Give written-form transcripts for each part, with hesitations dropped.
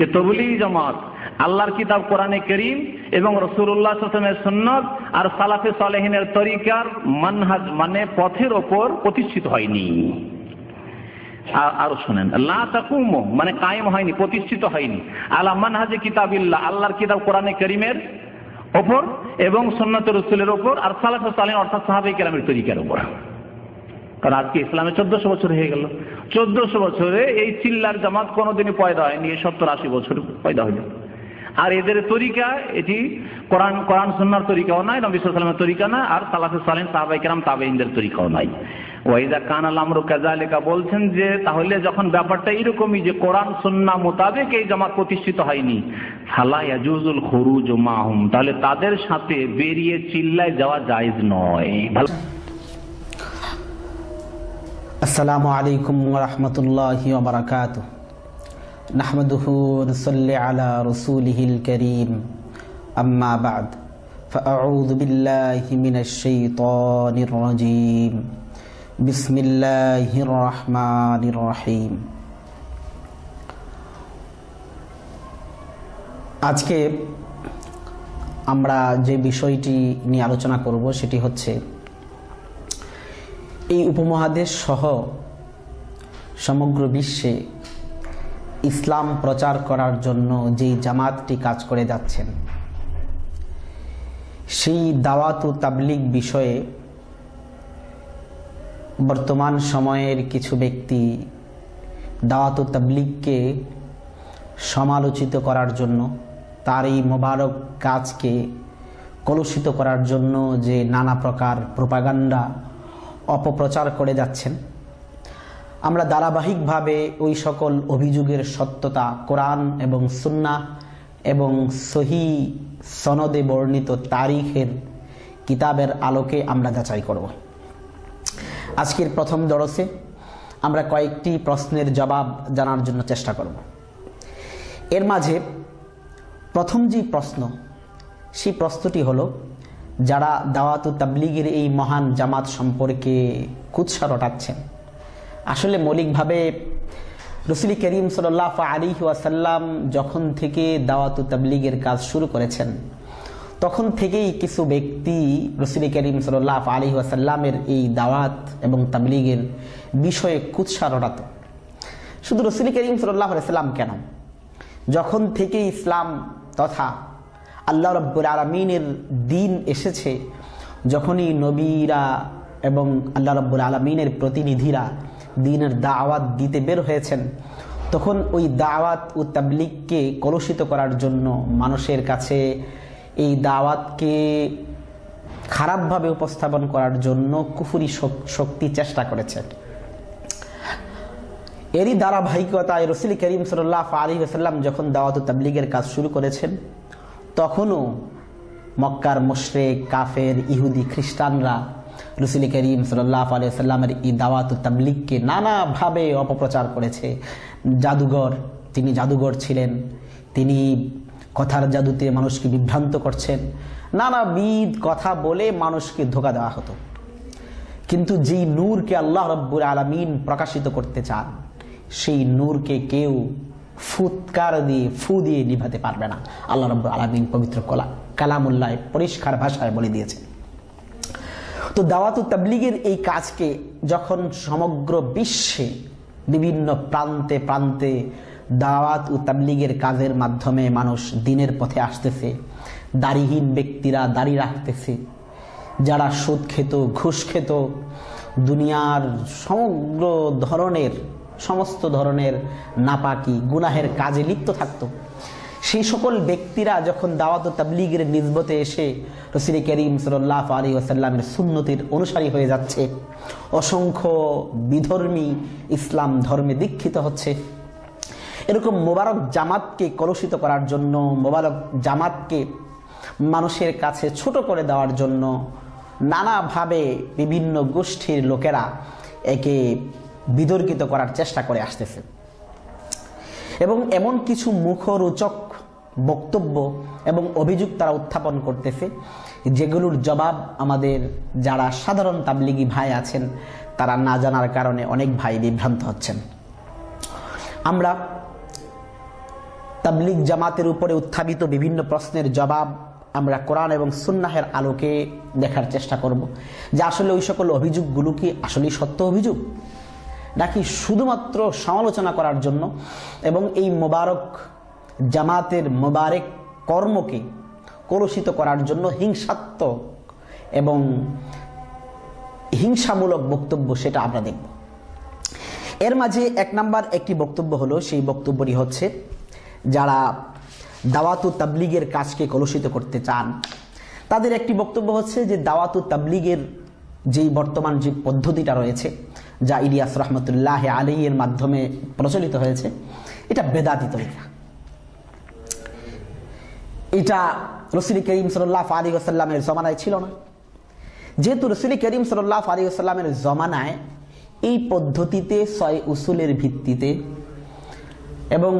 যে তবলিগি জামাত আল্লাহর কিতাব কোরআনে কারীম এবং রাসূলুল্লাহ সাল্লাল্লাহু আলাইহি ওয়াসাল্লামের সুন্নাত আর সালাফে সালেহিনের তরিকার মানহাজ মানে পথের ওপর প্রতিষ্ঠিত হয়নি। আরো শুনেন, লা তাকুমু মানে কায়েম হয়নি, প্রতিষ্ঠিত হয়নি, আলা মানহাজে কিতাবিল্লাহ আল্লাহর কিতাব কোরআনে কারীমের ওপর এবং সুন্নাতে রাসূলের ওপর আর সালাফে সালেহিন অর্থাৎ সাহাবায়ে কেরামের তরিকার ওপর। কারণ আজকে ইসলামে 1400 বছর হয়ে গেল, 1400 বছরে এই চিল্লার জামাত কোনোদিনই পয়দা হয়নি, 70-80 বছর পয়দা হইল। আর এদের তরিকা এটি কোরআন সুন্নাহর তরিকাও নাই, নবী সাল্লাল্লাহু আলাইহি ওয়াসাল্লামের তরিকা না, আর সালাফে সালেহিন সাহাবায়ে কেরাম তাবেঈনদের তরিকাও নাই। ওয়াইদা কানাল আমরু কাযালিকা বলছেন যে তাহলে যখন ব্যাপারটা এরকমই যে কোরআন সুন্নাহ মোতাবেক এই জামাত প্রতিষ্ঠিত হয়নি, ফালা ইয়াজুজুল খুরুজ মাহুম তাহলে তাদের সাথে বেরিয়ে চিল্লায় যাওয়া জায়েজ নয়। আসসালামু আলাইকুম ওয়া রাহমাতুল্লাহি ওয়া বারাকাতুহু। নাহমাদুহু ওয়া নুসাল্লি আলা রাসূলিহিল কারীম। আম্মা বা'দ। ফাআউযু বিল্লাহি মিনাশ শাইতানির রাজীম। বিসমিল্লাহির রহমানির রহিম। আজকে আমরা যে বিষয়টি নিয়ে আলোচনা করব সেটি হচ্ছে এই উপমহাদেশ সহ সমগ্র বিশ্বে ইসলাম প্রচার করার জন্য যেই জামাতটি কাজ করে যাচ্ছেন সেই দাওয়াত ও তাবলীগ বিষয়ে বর্তমান সময়ের কিছু ব্যক্তি দাওয়াত ও তাবলীগকে সমালোচিত করার জন্য, তার এই মোবারক কাজকে কলুষিত করার জন্য যে নানা প্রকার প্রোপাগান্ডা অপপ্রচার করে যাচ্ছেন, আমরা ধারাবাহিকভাবে ওই সকল অভিযোগের সত্যতা কোরআন এবং সুন্নাহ এবং সহি সনদে বর্ণিত তারিখের কিতাবের আলোকে আমরা যাচাই করব। আজকের প্রথম দরসে আমরা কয়েকটি প্রশ্নের জবাব জানার জন্য চেষ্টা করব। এর মাঝে প্রথম যে প্রশ্ন, সেই প্রশ্নটি হলো, যারা দাওয়াত ও তাবলীগের এই মহান জামাত সম্পর্কে কুৎসা রটাচ্ছেন, আসলে মৌলিকভাবে রাসূল করিম সাল্লাল্লাহু আলাইহি ওয়াসাল্লাম যখন থেকে দাওয়াত ও তাবলীগের কাজ শুরু করেছেন তখন থেকেই কিছু ব্যক্তি রাসূল করিম সাল্লাল্লাহু আলাইহি ওয়াসাল্লামের এই দাওয়াত এবং তাবলীগের বিষয়ে কুৎসা রটাত। শুধু রাসূল করিম সাল্লাল্লাহু আলাইহি ওয়াসাল্লাম কেন, যখন থেকে ইসলাম তথা আল্লাহ রাব্বুল আলামিনের দিন এসেছে, যখনই নবীরা এবং আল্লাহ রাব্বুল আলামিনের প্রতিনিধিরা দিনের দাওয়াত দিতে বের হয়েছেন, তখন ওই দাওয়াত ও তাবলীগকে কলুষিত করার জন্য, মানুষের কাছে এই দাওয়াতকে খারাপভাবে উপস্থাপন করার জন্য কুফরি শক্তি চেষ্টা করেছেন। এরই ধারাবাহিকতায় রাসূল করিম সাল্লাল্লাহু আলাইহি ওয়াসাল্লাম যখন দাওয়াত ও তাবলীগের কাজ শুরু করেছেন, তখনও মক্কার মুশরিক, কাফের, ইহুদি, খ্রিস্টানরা রাসূল করিম সাল্লাল্লাহু আলাইহি ওয়াসাল্লামের এই দাওয়াত ও তাবলীগকে নানাভাবে অপপ্রচার করেছে। জাদুঘর, তিনি জাদুঘর ছিলেন, তিনি কথার জাদুতে মানুষকে বিভ্রান্ত করছেন, নানাবিধ কথা বলে মানুষকে ধোঁকা দেওয়া হতো। কিন্তু যেই নূরকে আল্লাহ রাব্বুল আলামিন প্রকাশিত করতে চান, সেই নূরকে কেউ ফুৎকার দিয়ে ফু দিয়ে নিভাতে পারবে না। আল্লাহ রাব্বুল আলামিন পবিত্র কালামুল্লাহ পরিষ্কার ভাষায় বলে দিয়েছেন। তো দাওয়াত ও তাবলীগের এই কাজকে যখন সমগ্র বিশ্বে বিভিন্ন প্রান্তে প্রান্তে দাওয়াত ও তাবলীগের কাজের মাধ্যমে মানুষ দিনের পথে আসতেছে, দাড়িহীন ব্যক্তিরা দাড়ি রাখতেছে, যারা সুদ খেত, ঘুষ খেত, দুনিয়ার সমস্ত ধরনের নাপাকি গুনাহের কাজে লিপ্ত থাকতো, সেই সকল ব্যক্তিরা যখন দাওয়াত ও তাবলীগের নিসবতে এসে রাসূল করিম সাল্লাল্লাহু আলাইহি ওয়াসাল্লামের সুন্নতের অনুসারী হয়ে যাচ্ছে, অসংখ্য বিধর্মী ইসলাম ধর্মে দীক্ষিত হচ্ছে, এরকম মোবারক জামাতকে কলুষিত করার জন্য, মোবারক জামাতকে মানুষের কাছে ছোট করে দেওয়ার জন্য নানাভাবে বিভিন্ন গোষ্ঠীর লোকেরা একে বিতর্কিত করার চেষ্টা করে আসতেছে এবং এমন কিছু মুখরোচক বক্তব্য এবং অভিযোগ তারা উত্থাপন করতেছে, যেগুলোর জবাব আমাদের যারা সাধারণ তাবলীগী ভাই আছেন তারা না জানার কারণে অনেক ভাই বিভ্রান্ত হচ্ছেন। আমরা তাবলিগ জামাতের উপরে উত্থাপিত বিভিন্ন প্রশ্নের জবাব আমরা কোরআন এবং সুন্নাহের আলোকে দেখার চেষ্টা করব যে আসলে ওই সকল অভিযোগগুলো কি আসলেই সত্য অভিযোগ, নাকি শুধুমাত্র সমালোচনা করার জন্য এবং এই মোবারক জামাতের মোবারক কর্মকে কলুষিত করার জন্য হিংসাত্মক এবং হিংসামূলক বক্তব্য, সেটা আমরা দেখব। এর মাঝে এক নাম্বার একটি বক্তব্য হলো, সেই বক্তব্যটি হচ্ছে যারা দাওয়াত ও তাবলিগের কাজকে কলুষিত করতে চান তাদের একটি বক্তব্য হচ্ছে যে দাওয়াত ও তাবলিগের যেই বর্তমান যে পদ্ধতিটা রয়েছে, যা ইলিয়াস রহমতুল্লাহ আলাইহি এর মাধ্যমে প্রচলিত হয়েছে, এটা বেদাতি তরিকা। এটা রাসূল করিম সাল্লাল্লাহু আলাইহি ওয়াসাল্লামের জমানায় ছিল না। যেহেতু রাসূল করিম সাল্লাল্লাহু আলাইহি ওয়াসাল্লামের জমানায় এই পদ্ধতিতে 6 উসুলের ভিত্তিতে এবং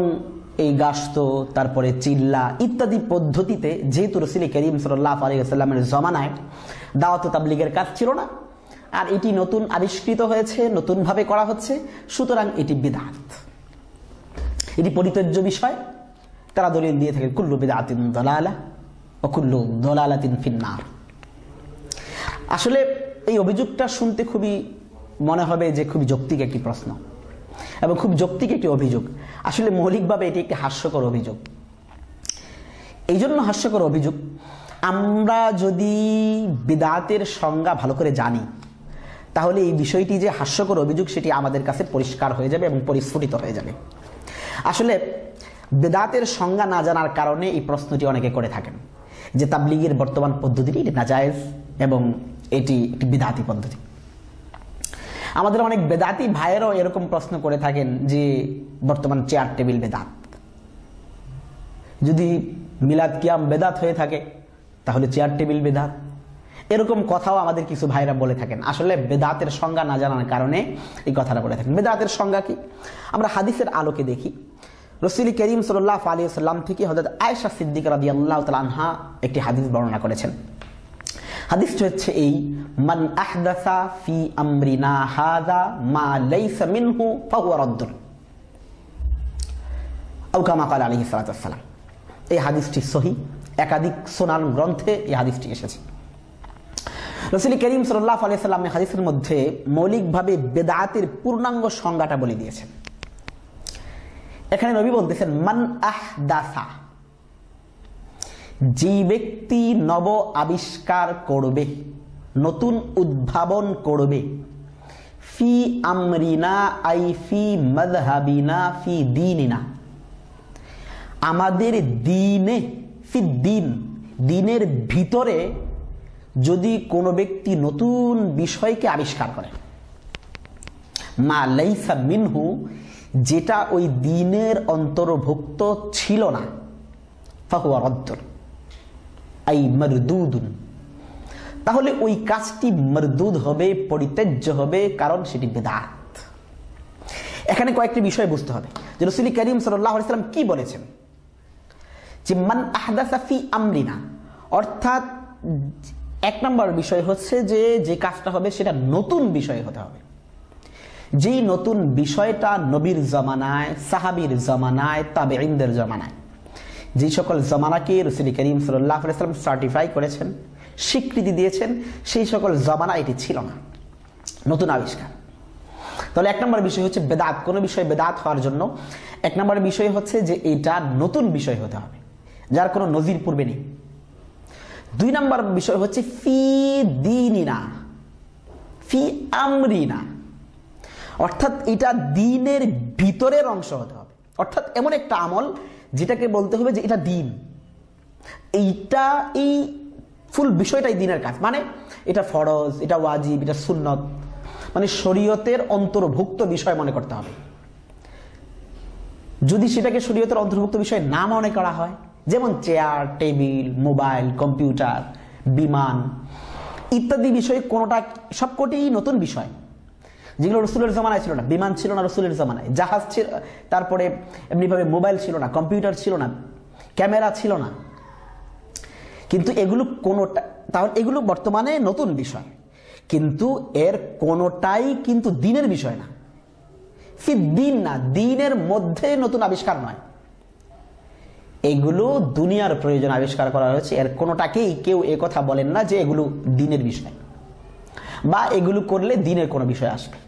এই গাস্ত, তারপরে চিল্লা ইত্যাদি পদ্ধতিতে, যেহেতু রাসূল করিম সাল্লাল্লাহু আলাইহি ওয়াসাল্লামের জমানায় দাওয়াত ও তাবলীগের কাজ ছিল না, আর এটি নতুন আবিষ্কৃত হয়েছে, নতুনভাবে করা হচ্ছে, সুতরাং এটি বিদআত, এটি পরিত্যাজ্য বিষয়। তারা দলিল দিয়ে থাকে কুল্লু বিদআতিন দালালা ওয়া কুল্লু দালালাতিন ফিন্নার। আসলে এই অভিযোগটা শুনতে খুবই মনে হবে যে খুবই যৌক্তিক একটি প্রশ্ন এবং খুব যৌক্তিক একটি অভিযোগ। আসলে মৌলিকভাবে এটি একটি হাস্যকর অভিযোগ। এই জন্য হাস্যকর অভিযোগ, আমরা যদি বিদআতের সংজ্ঞা ভালো করে জানি তাহলে এই বিষয়টি যে হাস্যকর অভিযোগ সেটি আমাদের কাছে পরিষ্কার হয়ে যাবে এবং পরিস্ফুটিত হয়ে যাবে। আসলে বিদআতের সংজ্ঞা না জানার কারণে এই প্রশ্নটি অনেকে করে থাকেন যে তাবলীগের বর্তমান পদ্ধতিটি এটি নাজায়েজ এবং এটি একটি বিদআতি পদ্ধতি। আমাদের অনেক বেদাতি ভাইয়েরও এরকম প্রশ্ন করে থাকেন যে বর্তমান চেয়ার টেবিল বেদাত, যদি মিলাদ কিয়াম বেদাত হয়ে থাকে তাহলে চেয়ার টেবিল বেদাত, এরকম কথাও আমাদের কিছু ভাইরা বলে থাকেন। আসলে বেদাতের সংজ্ঞা না জানার কারণে এই কথাটা বলে থাকেন। বেদাতের সংজ্ঞা কি আমরা হাদিসের আলোকে দেখি। রাসূল করিম সাল্লাল্লাহু আলাইহি ওয়াসাল্লাম থেকে হযরত আয়েশা সিদ্দিকা রাদিয়াল্লাহু তাআলা আনহা একটি হাদিস বর্ণনা করেছেন। হাদিসটি হচ্ছে এই, মান আহদাসা ফি আমরিনা হাযা মা লাইসা মিনহু ফাহুয়া রাদ্দুন, আও কামা ক্বালা আলাইহিস সালাতু ওয়াস সালাম। এই হাদিসটি সহিহ, একাধিক সুনান গ্রন্থে এই হাদিসটি এসেছে। রাসূল করিম সাল্লাল্লাহু আলাইহি ওয়াসাল্লাম এই হাদিসের মধ্যে মৌলিকভাবে বেদাতের পূর্ণাঙ্গ সংজ্ঞাটা বলে দিয়েছেন। এখানে নবী বলতেছেন মান আহদাসা, যে ব্যক্তি নব আবিষ্কার করবে, নতুন উদ্ভাবন করবে, ফি আমরিনা আই ফি মাযহাবিনা ফি দীনিনা, আমাদের দ্বীনে, ফি দ্বীন, দ্বীনের ভিতরে যদি কোনো ব্যক্তি নতুন বিষয়কে আবিষ্কার করে, মা লাইসা মিনহু, যেটা ওই দ্বীনের অন্তর্ভুক্ত ছিল না, ফাহুয়া রাদ্দুন আই মারদুদুন, তাহলে ওই কাজটি মারদুদ হবে, পরিত্যাজ্য হবে, কারণ সেটি বিদআত। এখানে কয়েকটি বিষয় বুঝতে হবে যে রাসূল করিম সাল্লাল্লাহু আলাইহি ওয়াসাল্লাম কি বলেছেন, যে মান আহদাসা ফি আমরিনা, অর্থাৎ এক নম্বর বিষয় হচ্ছে যে যে কাজটা হবে সেটা নতুন বিষয় হতে হবে। যেই নতুন বিষয়টা নবীর জমানায়, সাহাবীর জমানায়, তাবেঈনদের জমানায়, যে সকল জমানাকে রাসূল করিম সাল্লাল্লাহু আলাইহি ওয়াসাল্লাম সার্টিফাই করেছেন, স্বীকৃতি দিয়েছেন, সেই সকল জমানা এটি ছিল না, নতুন আবিষ্কার। তাহলে এক নম্বর বিষয় হচ্ছে বেদাত, কোনো বিষয় বেদাত হওয়ার জন্য এক নম্বর বিষয় হচ্ছে যে এটা নতুন বিষয় হতে হবে, যার কোনো নজির পূর্বে নেই। দুই নম্বর বিষয় হচ্ছে ফি দীনিনা, ফি আমরিনা, অর্থাৎ এটা দ্বীনের ভিতরের অংশ হতে হবে, অর্থাৎ এমন একটা আমল যেটাকে বলতে হবে যে এটা দ্বীন, এইটা এই ফুল বিষয়টাই দ্বীনের কাজ, মানে এটা ফরজ, এটা ওয়াজিব, এটা সুন্নত, মানে শরীয়তের অন্তর্ভুক্ত বিষয় মনে করতে হবে। যদি সেটাকে শরীয়তের অন্তর্ভুক্ত বিষয় না মনে করা হয়, যেমন চেয়ার টেবিল, মোবাইল, কম্পিউটার, বিমান ইত্যাদি বিষয়, কোনোটা সবকটি নতুন বিষয় যেগুলো রসুলের জমানায় ছিল না। বিমান ছিল না রসুলের জমানায়, জাহাজ ছিল, তারপরে এমনিভাবে মোবাইল ছিল না, কম্পিউটার ছিল না, ক্যামেরা ছিল না, কিন্তু এগুলো কোনোটা, তাহলে এগুলো বর্তমানে নতুন বিষয়, কিন্তু এর কোনোটাই কিন্তু দ্বীনের বিষয় না, ফি দ্বীন না, দ্বীনের মধ্যে নতুন আবিষ্কার নয়। এগুলো দুনিয়ার প্রয়োজন আবিষ্কার করা হয়েছে, এর কোনোটাকেই কেউ কথা বলেন না যে এগুলো দ্বীনের বিষয় বা এগুলো করলে দ্বীনের কোনো বিষয় আসবে।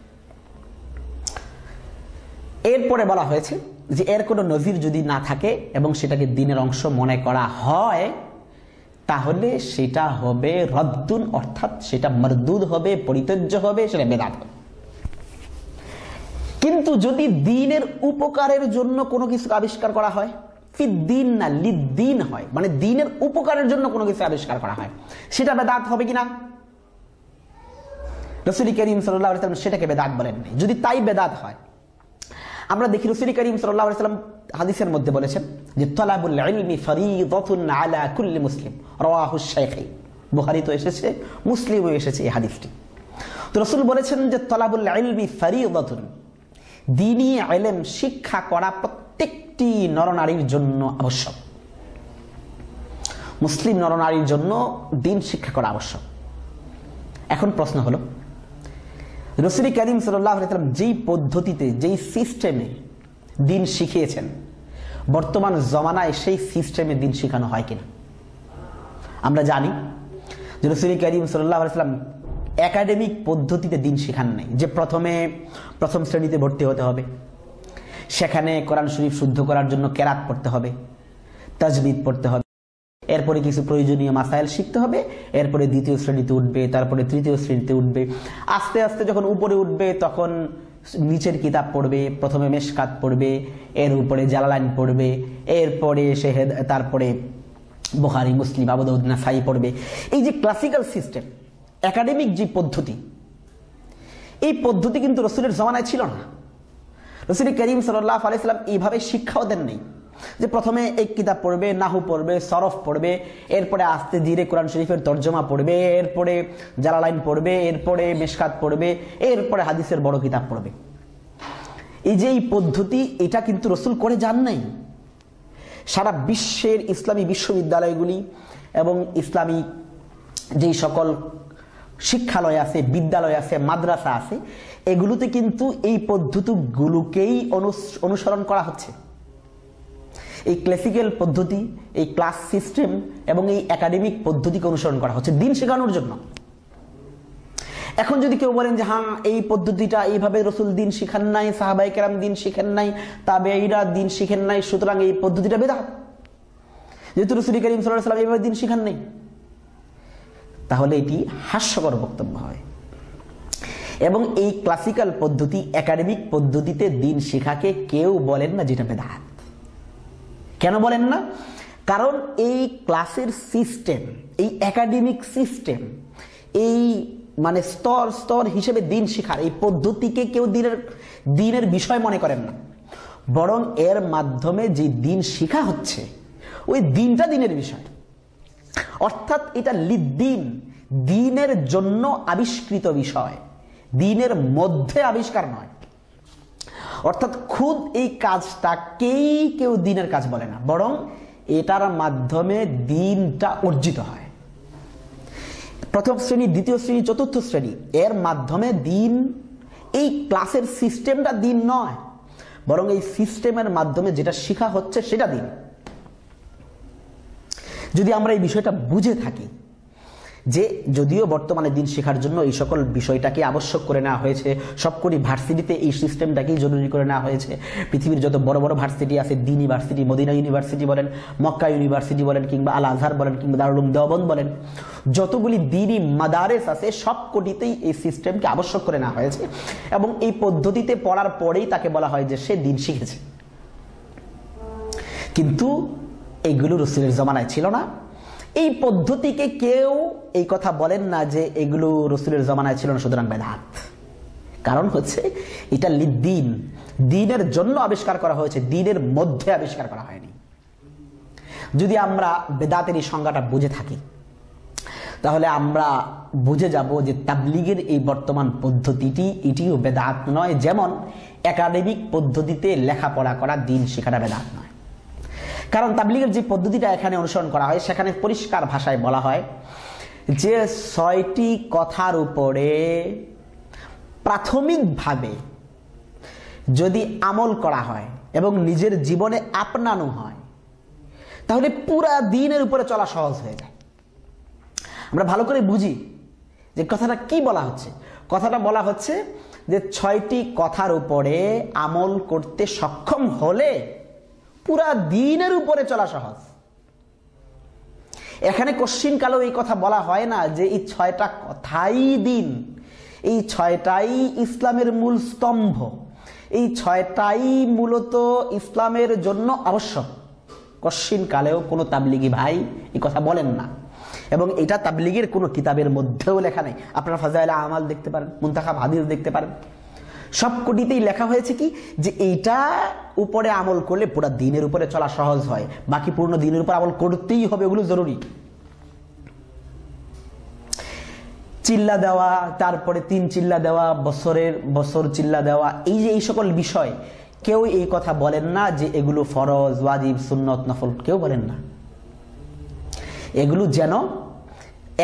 এরপরে বলা হয়েছে যে এর কোনো নজির যদি না থাকে এবং সেটাকে দ্বীনের অংশ মনে করা হয় তাহলে সেটা হবে রদ্দুন, অর্থাৎ সেটা মরদুদ হবে, পরিত্যাজ্য হবে, সেটা বেদাত হবে। কিন্তু যদি দ্বীনের উপকারের জন্য কোনো কিছু আবিষ্কার করা হয়, ফিদ্দীন না লিদ্দীন হয়, মানে দ্বীনের উপকারের জন্য কোনো কিছু আবিষ্কার করা হয়, সেটা বেদাত হবে কিনা? রাসূল করিম সাল্লাল্লাহু আলাইহি ওয়াসাল্লাম সেটাকে বেদাত বলেন নাই। যদি তাই বেদাত হয়, আমরা দেখি রাসূল করিম সাল্লাল্লাহু আলাইহি ওয়াসাল্লাম হাদিসের মধ্যে বলেছেন যে তালাবুল ইলমি ফরিদাতুন আলা কুল্লি মুসলিম, রাওয়াহু শাইখাইন। বুখারীতে এসেছে, মুসলিমও এসেছে এই হাদিসটি। তো রাসূল বলেছেন যে তালাবুল ইলমি ফরিদাতুন, দ্বীনি ইলম শিক্ষা করা প্রত্যেকটি নরনারীর জন্য আবশ্যক। মুসলিম নরনারীর জন্য দ্বীন শিক্ষা করা আবশ্যক। এখন প্রশ্ন হলো, রাসূল করিম সাল্লাল্লাহু আলাইহি ওয়াসাল্লাম যেই পদ্ধতিতে, যেই সিস্টেমে দ্বীন শিখিয়েছেন, বর্তমান জমানায় সেই সিস্টেমে দ্বীন শেখানো হয় কিনা? আমরা জানি যে রাসূল করিম সাল্লাল্লাহু আলাইহি ওয়াসাল্লাম একাডেমিক পদ্ধতিতে দ্বীন শেখান নাই, যে প্রথম শ্রেণীতে ভর্তি হতে হবে, সেখানে কোরআন শরীফ শুদ্ধ করার জন্য কেরাত পড়তে হবে, তাজবিদ পড়তে হবে, এরপরে কিছু প্রয়োজনীয় মাসাইল শিখতে হবে, এরপরে দ্বিতীয় শ্রেণীতে উঠবে, তারপরে তৃতীয় শ্রেণীতে উঠবে। আস্তে আস্তে যখন উপরে উঠবে তখন নিচের কিতাব পড়বে, প্রথমে মেশকাত পড়বে, এর উপরে জালালাইন পড়বে, এরপরে তারপরে বুখারী, মুসলিম, আবু দাউদ, নাসাই পড়বে। এই যে ক্লাসিক্যাল সিস্টেম, একাডেমিক যে পদ্ধতি, এই পদ্ধতি কিন্তু রাসূলের জামানায় ছিল না। রাসূল করিম সাল্লাল্লাহু আলাইহি ওয়াসাল্লাম এইভাবে শিক্ষাও দেন নাই যে প্রথমে এক কিতাব পড়বে, নাহু পড়বে, সরফ পড়বে, এরপরে আস্তে ধীরে কোরআন শরীফের তরজমা পড়বে, এরপরে জালালাইন পড়বে, এরপরে মিশকাত পড়বে, এরপরে হাদিসের বড় কিতাব পড়বে। এই যে এই পদ্ধতি, এটা কিন্তু রাসূল করে যান নাই। সারা বিশ্বের ইসলামী বিশ্ববিদ্যালয়গুলি এবং ইসলামী যেই সকল শিক্ষালয় আছে, বিদ্যালয় আছে, মাদ্রাসা আছে, এগুলোতে কিন্তু এই পদ্ধতিগুলোকেই অনুসরণ করা হচ্ছে। এই ক্লাসিক্যাল পদ্ধতি, এই ক্লাস সিস্টেম এবং এই একাডেমিক পদ্ধতিকে অনুসরণ করা হচ্ছে দ্বীন শেখানোর জন্য। এখন যদি কেউ বলেন যে হ্যাঁ, এই পদ্ধতিটা এইভাবে রাসূল দ্বীন শিখান নাই, সাহাবায়ে কেরাম দ্বীন শিখেন নাই, তাবেঈরা দ্বীন শিখেন নাই, সুতরাং এই পদ্ধতিটা বেদাত, যেহেতু রাসূল করিম সাল্লাল্লাহু আলাইহি ওয়াসাল্লাম এইভাবে দ্বীন শিখান নাই, তাহলে এটি হাস্যকর বক্তব্য হয়। এবং এই ক্লাসিক্যাল পদ্ধতি, একাডেমিক পদ্ধতিতে দ্বীন শিখাকে কেউ বলেন না যেটা বেদাত। কেন বলেন না? কারণ এই ক্লাসের সিস্টেম, এই একাডেমিক সিস্টেম, এই মানে স্তর স্তর হিসেবে দ্বীন শিখার এই পদ্ধতিকে কেউ দ্বীনের বিষয় মনে করেন না, বরং এর মাধ্যমে যে দ্বীন শিখা হচ্ছে ওই দ্বীনটা দ্বীনের বিষয়। অর্থাৎ এটা লিদ্দীন, দ্বীনের জন্য আবিষ্কৃত বিষয়, দ্বীনের মধ্যে আবিষ্কার নয়। অর্থাৎ খুদ এই কাজটাকেই কেউ দ্বীনের কাজ বলে না, বরং এটার মাধ্যমে দ্বীনটা অর্জিত হয়। প্রথম শ্রেণী, দ্বিতীয় শ্রেণী, চতুর্থ শ্রেণী, এর মাধ্যমে দ্বীন, এই ক্লাসের সিস্টেমটা দ্বীন নয়, বরং এই সিস্টেমের মাধ্যমে যেটা শেখা হচ্ছে সেটা দ্বীন। যদি আমরা এই বিষয়টা বুঝে থাকি যে যদিও বর্তমানে দ্বীন শেখার জন্য এই সকল বিষয়টাকে আবশ্যক করে নেওয়া হয়েছে, সবকটি ভার্সিটিতে এই সিস্টেমটাকেই জরুরি করে নেওয়া হয়েছে। পৃথিবীর যত বড় বড় ভার্সিটি আছে, দ্বীন ইউনিভার্সিটি, মদিনা ইউনিভার্সিটি বলেন, মক্কা ইউনিভার্সিটি বলেন, কিংবা আল আজহার বলেন, কিংবা দারুল উলুম দেওবন্দ বলেন, যতগুলি দ্বীনি মাদারেস আছে সবকটিতেই এই সিস্টেমকে আবশ্যক করে নেওয়া হয়েছে এবং এই পদ্ধতিতে পড়ার পরেই তাকে বলা হয় যে সে দ্বীন শিখেছে। কিন্তু এইগুলো রাসূলের জামানায় ছিল না। এই পদ্ধতিকে কেউ এই কথা বলেন না যে এগুলো রাসূলের জামানায় ছিল না, সুতরাং বেদাত। কারণ হচ্ছে এটা লিদ্দীন, দ্বীনের জন্য আবিষ্কার করা হয়েছে, দ্বীনের মধ্যে আবিষ্কার করা হয়নি। যদি আমরা বেদাতের এই সংজ্ঞাটা বুঝে থাকি তাহলে আমরা বুঝে যাব যে তাবলীগের এই বর্তমান পদ্ধতিটি এটিও বেদাত নয়, যেমন একাডেমিক পদ্ধতিতে লেখাপড়া করা, দ্বীন শেখাটা বেদাত নয়। কারণ তাবলীগের যে পদ্ধতিটা এখানে অনুসরণ করা হয় সেখানে পরিষ্কার ভাষায় বলা হয় যে ৬টি কথার উপরে প্রাথমিকভাবে যদি আমল করা হয় এবং নিজের জীবনে আপনানো হয় তাহলে পুরা দিনের উপরে চলা সহজ হয়ে যায়। আমরা ভালো করে বুঝি যে কথাটা কি বলা হচ্ছে। কথাটা বলা হচ্ছে যে 6টি কথার উপরে আমল করতে সক্ষম হলে পুরা দিনের উপরে চলা সহজ। এখানে কোশ্চিন কালেও এই কথা বলা হয় না যে এই 6টা কথাই দিন, এই 6টাই ইসলামের মূল স্তম্ভ, এই 6টাই মূলত ইসলামের জন্য আবশ্যক। কোশ্চিন কালেও কোনো তাবলিগি ভাই এই কথা বলেন না, এবং এটা তাবলিগের কোনো কিতাবের মধ্যেও লেখা নেই। আপনারা ফাজাইল আমাল দেখতে পারেন, মুনতাখাব হাদিস দেখতে পারেন, সবকটিতেই লেখা হয়েছে কি যে এইটা উপরে আমল করলে পুরো দিনের উপরে চলা সহজ হয়, বাকি পূর্ণ দিনের উপর আমল করতেই হবে, ওগুলো জরুরি। চিল্লা দেওয়া, তারপরে 3 চিল্লা দেওয়া, বছর চিল্লা দেওয়া, এই যে এই সকল বিষয় কেউ এই কথা বলেন না যে এগুলো ফরজ, ওয়াজিব, সুন্নত, নফল, কেউ বলেন না। এগুলো যেন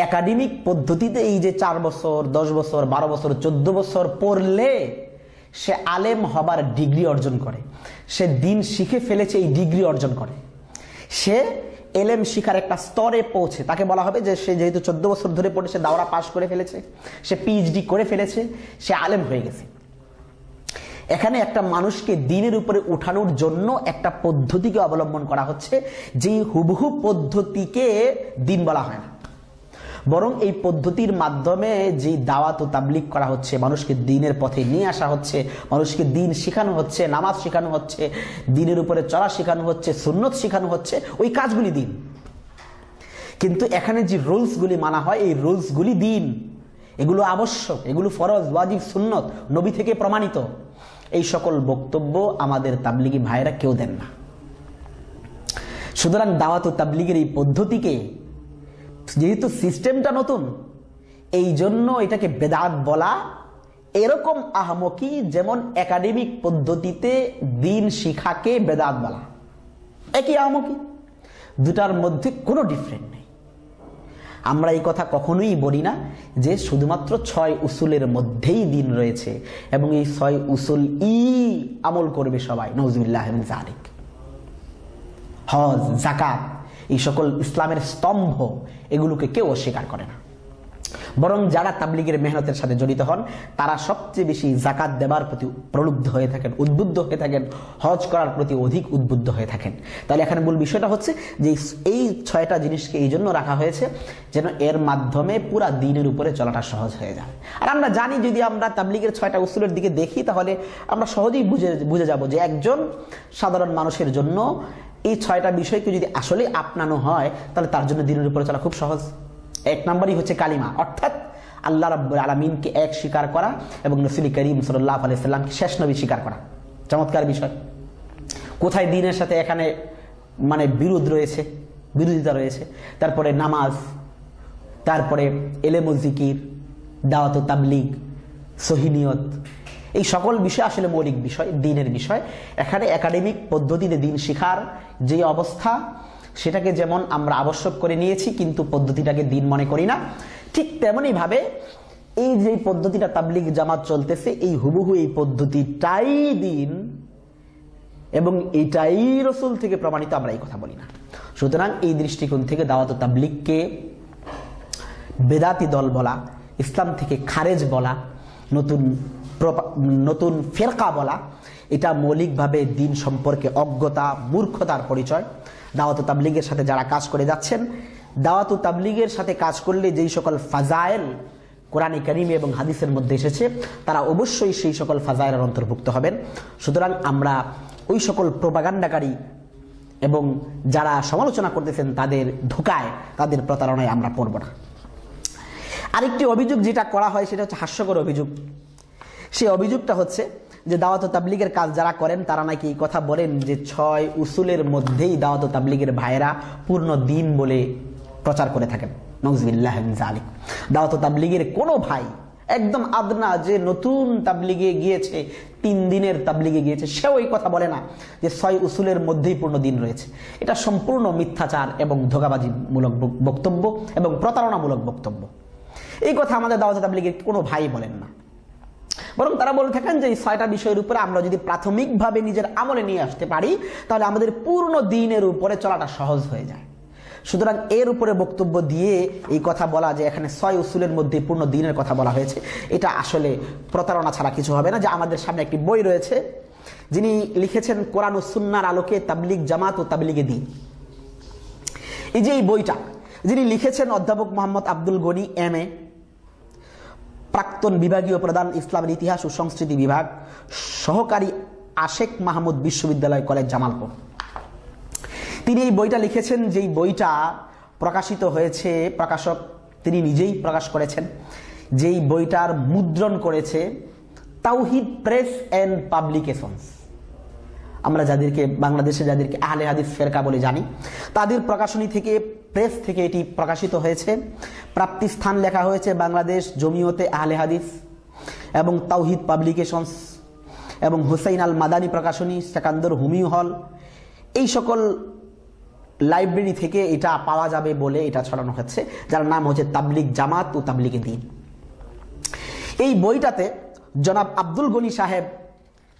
একাডেমিক পদ্ধতিতে এই যে 4 বছর, 10 বছর, 12 বছর, 14 বছর পড়লে সে আলেম হবার ডিগ্রি অর্জন করে, সে দিন শিখে ফেলেছে এই ডিগ্রি অর্জন করে, সে এলেম শিখার একটা স্তরে পৌঁছে, তাকে বলা হবে যে সে যেহেতু 14 বছর ধরে পড়ে সে দাওরা পাশ করে ফেলেছে, সে পিএইচডি করে ফেলেছে, সে আলেম হয়ে গেছে। এখানে একটা মানুষকে দিনের উপরে উঠানোর জন্য একটা পদ্ধতিকে অবলম্বন করা হচ্ছে, যে হুবহু পদ্ধতিকে দিন বলা হয় না, বরং এই পদ্ধতির মাধ্যমে যে দাওয়াত ও তাবলীগ করা হচ্ছে, মানুষকে দিনের পথে নিয়ে আসা হচ্ছে, মানুষকে দিন শেখানো হচ্ছে, নামাজ শেখানো হচ্ছে, দিনের উপরে চলা শেখানো হচ্ছে, সুন্নত শেখানো হচ্ছে, ওই কাজগুলি দিন। কিন্তু এখানে যে রুলসগুলি মানা হয়, এই রুলসগুলি দিন, এগুলো আবশ্যক, এগুলো ফরজ, ওয়াজিব, সুন্নত, নবী থেকে প্রমাণিত। এই সকল বক্তব্য আমাদের তাবলীগী ভাইরা কেউ দেন না। সুতরাং দাওয়াত ও তাবলীগের এই পদ্ধতিকে, যেহেতু সিস্টেমটা নতুন, এই জন্য এটাকে বেদাত বলা এরকম আহমকি যেমন একাডেমিক পদ্ধতিতে দিন শিখাকে বেদাত বলা, একই আহমকি, দুটার মধ্যে কোনো ডিফারেন্ট নেই। আমরা এই কথা কখনোই বলি না যে শুধুমাত্র 6 উসুলের মধ্যেই দিন রয়েছে এবং এই 6 উসুল আমল করবে সবাই, নাউযুবিল্লাহি মিন যালিক। হজ, যাকাত, এই সকল ইসলামের স্তম্ভ, এগুলোকে কেউ অস্বীকার করে না, বরং যারা তাবলীগের মেহনতের সাথে জড়িত হন তারা সবচেয়ে বেশি যাকাত দেবার প্রতি প্রলুব্ধ হয়ে থাকেন, উদ্বুদ্ধ হয়ে থাকেন, হজ করার প্রতি অধিক উদ্বুদ্ধ হয়ে থাকেন। তাহলে এখানে মূল বিষয়টা হচ্ছে যে এই 6টা জিনিসকে এই জন্য রাখা হয়েছে যেন এর মাধ্যমে পুরা দিনের উপরে চলাটা সহজ হয়ে যায়। আর আমরা জানি যদি আমরা তাবলীগের 6টা উসুলের দিকে দেখি তাহলে আমরা সহজেই বুঝে যাব যে একজন সাধারণ মানুষের জন্য এই 6টা বিষয়কে যদি আসলে আপনানো হয় তাহলে তার জন্য দিনের উপরে চলা খুব সহজ। 1 নম্বরই হচ্ছে কালিমা, অর্থাৎ আল্লাহ রাব্বুল আলামিনকে এক স্বীকার করা এবং রাসূল করিম সাল্লাল্লাহু আলাইহি সাল্লামকে শেষ নবী স্বীকার করা। চমৎকার বিষয়। কোথায় দ্বীনের সাথে এখানে মানে বিরোধিতা রয়েছে। তারপরে নামাজ, তারপরে ইলম ও জিকির, দাওয়াত ও তাবলীগ, সহিহ নিয়ত, এই সকল বিষয় আসলে মৌলিক বিষয়, দ্বীনের বিষয়। এখানে একাডেমিক পদ্ধতিতে দ্বীন শিখার যে অবস্থা, সেটাকে যেমন আমরা আবশ্যক করে নিয়েছি কিন্তু পদ্ধতিটাকে দ্বীন মনে করি না, ঠিক তেমনি ভাবে এই যে পদ্ধতিটা তাবলীগ জামাত চলতেছে, এই হুবহু এই পদ্ধতিটাই দ্বীন এবং এটাই রাসূল থেকে প্রমাণিত, আমরা এই কথা বলি না। সুতরাং এই দৃষ্টিকোণ থেকে দাওয়াত ও তাবলীগকে বেদাতি দল বলা, ইসলাম থেকে খারেজ বলা, নতুন ফেরকা বলা, এটা মৌলিকভাবে দ্বীন সম্পর্কে অজ্ঞতা, মূর্খতার পরিচয়। দাওয়াত ও তাবলীগের সাথে যারা কাজ করে যাচ্ছেন, দাওয়াত ও তাবলীগের সাথে কাজ করলে যেই সকল ফাজাইল কোরআনে কারিমে এবং হাদিসের মধ্যে এসেছে তারা অবশ্যই সেই সকল ফাজাইলের অন্তর্ভুক্ত হবেন। সুতরাং আমরা ওই সকল প্রোপাগান্ডাকারী এবং যারা সমালোচনা করতেছেন তাদের ধোঁকায়, তাদের প্রতারণায় আমরা পড়ব না। আরেকটি অভিযোগ যেটা করা হয় সেটা হচ্ছে হাস্যকর অভিযোগ। সেই অভিযোগটা হচ্ছে যে দাওয়াত ও তাবলীগের কাজ যারা করেন তারা নাকি এই কথা বলেন যে 6 উসুলের মধ্যেই দাওয়াত ও তাবলীগের ভাইরা পূর্ণ দিন বলে প্রচার করে থাকেন। নাউযুবিল্লাহি মিন যালিক। দাওয়াত ও তাবলীগের কোনো ভাই, একদম আদনা যে নতুন তাবলীগে গিয়েছে, 3 দিনের তাবলীগে গিয়েছে, সেও এই কথা বলে না যে 6 উসুলের মধ্যেই পূর্ণ দিন রয়েছে। এটা সম্পূর্ণ মিথ্যাচার এবং ধোঁকাবাজিমূলক বক্তব্য এবং প্রতারণামূলক বক্তব্য। এই কথা আমাদের দাওয়াত ও তাবলীগের কোনো ভাই বলেন না। বরং তারা বলে থাকেন যে এই 6টা বিষয়ের উপরে আমরা যদি প্রাথমিকভাবে নিজের আমলে নিয়ে আসতে পারি তাহলে আমাদের পূর্ণ দ্বীনের উপরে চলাটা সহজ হয়ে যায়। সুতরাং এর উপরে বক্তব্য দিয়ে এই কথা বলা যে এখানে 6 উসুলের মধ্যে পূর্ণ দ্বীনের কথা বলা হয়েছে, এটা আসলে প্রতারণা ছাড়া কিছু হবে না। যে আমাদের সামনে একটি বই রয়েছে, যিনি লিখেছেন কোরআন ও সুন্নাহর আলোকে তাবলীগ জামাত ও তাবলীগে দ্বীন। এই যে এই বইটা যিনি লিখেছেন অধ্যাপক মোহাম্মদ আব্দুল গনি MA, প্রাক্তন বিভাগীয় প্রধান, ইসলামের ইতিহাস ও সংস্কৃতি বিভাগ, সহকারী আশেক মাহমুদ বিশ্ববিদ্যালয় কলেজ জামালপুর। তিনি এই বইটা লিখেছেন, যেই বইটা প্রকাশিত হয়েছে, প্রকাশক তিনি নিজেই প্রকাশ করেছেন, যেই বইটার মুদ্রণ করেছে তাওহীদ প্রেস এন্ড পাবলিকেশনস। আমরা যাদেরকে বাংলাদেশে যাদেরকে আহলে হাদিস ফেরকা বলে জানি, তাদের প্রকাশনী থেকে, প্রেস থেকে এটি প্রকাশিত হয়েছে। প্রাপ্তি স্থান লেখা হয়েছে বাংলাদেশ জমিয়তে আহলে হাদিস এবং তাওহীদ পাবলিকেশনস এবং হুসাইন আল মাদানী প্রকাশনী, সেকান্দর হুমিউ হল, এই সকল লাইব্রেরি থেকে এটা পাওয়া যাবে বলে এটা ছড়ানো হচ্ছে, যার নাম হচ্ছে তাবলীগ জামাত ও তাবলীগে দ্বীন। এই বইটাতে জনাব আব্দুল গনি সাহেব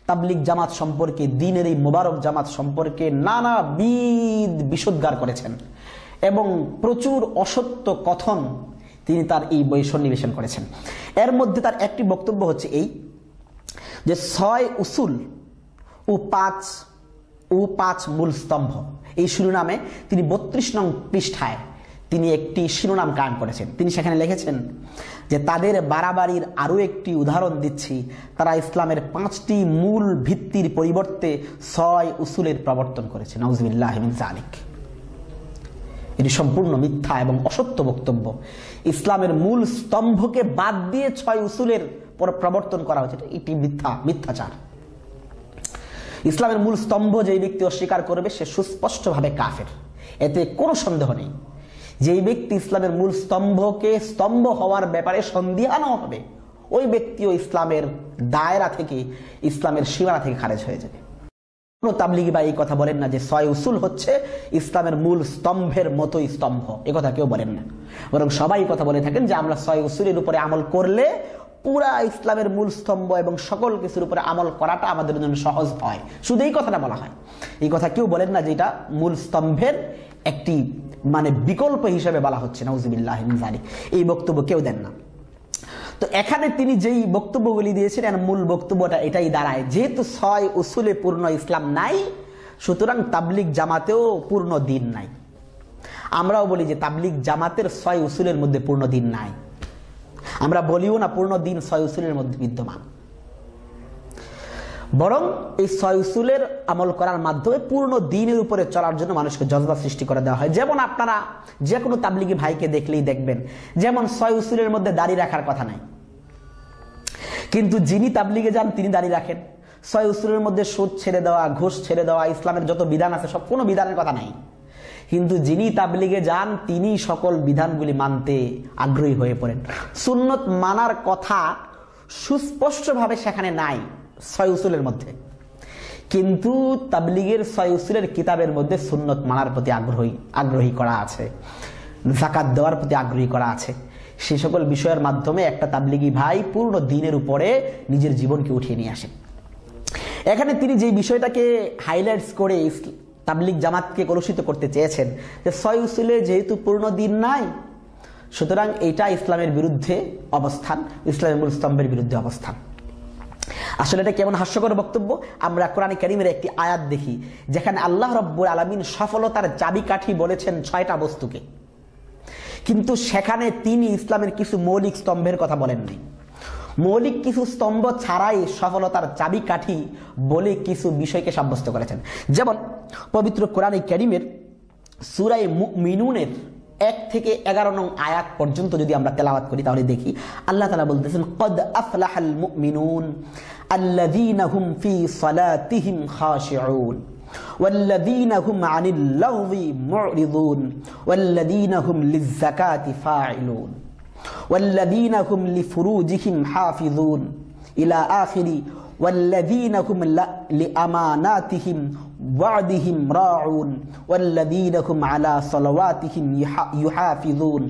তাবলীগ জামাত সম্পর্কে, দ্বীনের এই মোবারক জামাত সম্পর্কে নানাবিধ বিষোদ্গার করেছেন এবং প্রচুর অসত্য কথন তিনি তার এই বই সন্নিবেশন করেছেন। এর মধ্যে তার একটি বক্তব্য হচ্ছে এই যে 6 উসুল ও 5 মূল স্তম্ভ, এই শিরোনামে তিনি 32 নং পৃষ্ঠায় তিনি একটি শিরোনাম কায়েম করেছেন। তিনি সেখানে লিখেছেন যে তাদের বাড়াবাড়ির আরও একটি উদাহরণ দিচ্ছি, তারা ইসলামের 5টি মূল ভিত্তির পরিবর্তে 6 উসুলের প্রবর্তন করেছে। নাউজুবিল্লাহি মিন যালিক। এটি সম্পূর্ণ মিথ্যা এবং অসত্য বক্তব্য। ইসলামের মূল স্তম্ভকে বাদ দিয়ে 6 উসুলের প্রবর্তন করা হয়েছে, এটি মিথ্যাচার। ইসলামের মূল স্তম্ভ যেই ব্যক্তি অস্বীকার করবে সে সুস্পষ্টভাবে কাফের, এতে কোনো সন্দেহ নেই। যেই ব্যক্তি ইসলামের মূল স্তম্ভকে স্তম্ভ হওয়ার ব্যাপারে সন্দিহান হবে, ওই ব্যক্তিও ইসলামের দায়রা থেকে, ইসলামের সীমানা থেকে খারেজ হয়ে যাবে। কোনো তাবলীগী ভাই এই কথা বলেন না যে 6 উসুল হচ্ছে ইসলামের মূল স্তম্ভের মতোই স্তম্ভ, এ কথা কেউ বলেন না। বরং সবাই কথা বলে থাকেন যে আমরা 6 উসুলের উপরে আমল করলে পুরা ইসলামের মূল স্তম্ভ এবং সকল কিছুর উপরে আমল করাটা আমাদের জন্য সহজ হয়, শুধু এই কথাটা বলা হয়। এই কথা কেউ বলেন না যে এটা মূল স্তম্ভের একটি বিকল্প হিসেবে বলা হচ্ছে। নাউজুবিল্লাহি মিন যালিক, এই বক্তব্য কেউ দেন না। তো এখানে তিনি যেই বক্তব্যগুলি দিয়েছেন, এর মূল বক্তব্যটা এটাই দাঁড়ায়, যেহেতু 6 উসুলে পূর্ণ ইসলাম নাই, সুতরাং তাবলীগ জামাতেও পূর্ণ দ্বীন নাই। আমরাও বলি যে তাবলীগ জামাতের 6 উসুলের মধ্যে পূর্ণ দ্বীন নাই, আমরা বলিও না পূর্ণ দ্বীন 6 উসুলের মধ্যে বিদ্যমান। বরং এই 6 উসুলের আমল করার মাধ্যমে পূর্ণ দ্বীনের উপরে চলার জন্য মানুষকে জজবা সৃষ্টি করে দেওয়া হয়। যেমন আপনারা যে কোনো তাবলীগী ভাইকে দেখলেই দেখবেন, যেমন 6 উসুলের মধ্যে দাড়ি রাখার কথা নাই, কিন্তু যিনি তাবলীগে যান তিনি দাড়ি রাখেন। 6 উসুলের মধ্যে সুদ ছেড়ে দেওয়া, ঘুষ ছেড়ে দেওয়া, ইসলামের যত বিধান আছে সব কোনো বিধানের কথা নাই, কিন্তু যিনি তাবলীগে যান তিনি সকল বিধানগুলি মানতে আগ্রহী হয়ে পড়েন। সুন্নত মানার কথা সুস্পষ্টভাবে সেখানে নাই 6 উসুলের মধ্যে, কিন্তু তাবলীগের 6 উসুলের কিতাবের মধ্যে সুন্নত মানার প্রতি আগ্রহী করা আছে, যাকাত দেওয়ার প্রতি আগ্রহী করা আছে। সেই সকল বিষয়ের মাধ্যমে একটা তাবলীগী ভাই পূর্ণ দ্বীনের উপরে নিজের জীবনকে উঠিয়ে নিয়ে আসেন। এখানে তিনি যে বিষয়টাকে হাইলাইটস করে তাবলীগ জামাতকে কলুষিত করতে চেয়েছেন যে 6 উসুলে যেহেতু পূর্ণ দ্বীন নাই, সুতরাং এটা ইসলামের বিরুদ্ধে অবস্থান, ইসলামের মূল স্তম্ভের বিরুদ্ধে অবস্থান। আসলে এটা কেমন হাস্যকর বক্তব্য। আমরা কোরআনে কারীমের একটি আয়াত দেখি যেখানে আল্লাহ রাব্বুল আলামিন সফলতার চাবিকাঠি বলেছেন 6টা বস্তুকে, কিন্তু সেখানে তিনি ইসলামের কিছু মৌলিক স্তম্ভের কথা বলেননি। মৌলিক কিছু স্তম্ভ ছাড়াই সফলতার চাবিকাঠি বলে কিছু বিষয়কে সাব্যস্ত করেছেন। যেমন পবিত্র কোরআনে কারীমের সূরা মুমিনুনের 1 থেকে 11 নং আয়াত পর্যন্ত যদি আমরা তেলাওয়াত করি তাহলে দেখি আল্লাহ তাআলা বলতেছেন, ক্বাদ আফলাহাল মুমিনুন আল্লাযীনা হুম ফী সালাতিহিম খাশিউন ওয়াল্লাযীনা হুম আনিল লাগবি মুরিদুন ওয়াল্লাযীনা হুম লিয-যাকাতি ফাইলুন والذين هم لفروجهم حافظون إلى آخر والذين هم لأماناتهم ওয়া'দিহিম রাউন ওয়াল্লাযীনা হুম আলা সালাওয়াতিহিম ইউহাফিজুন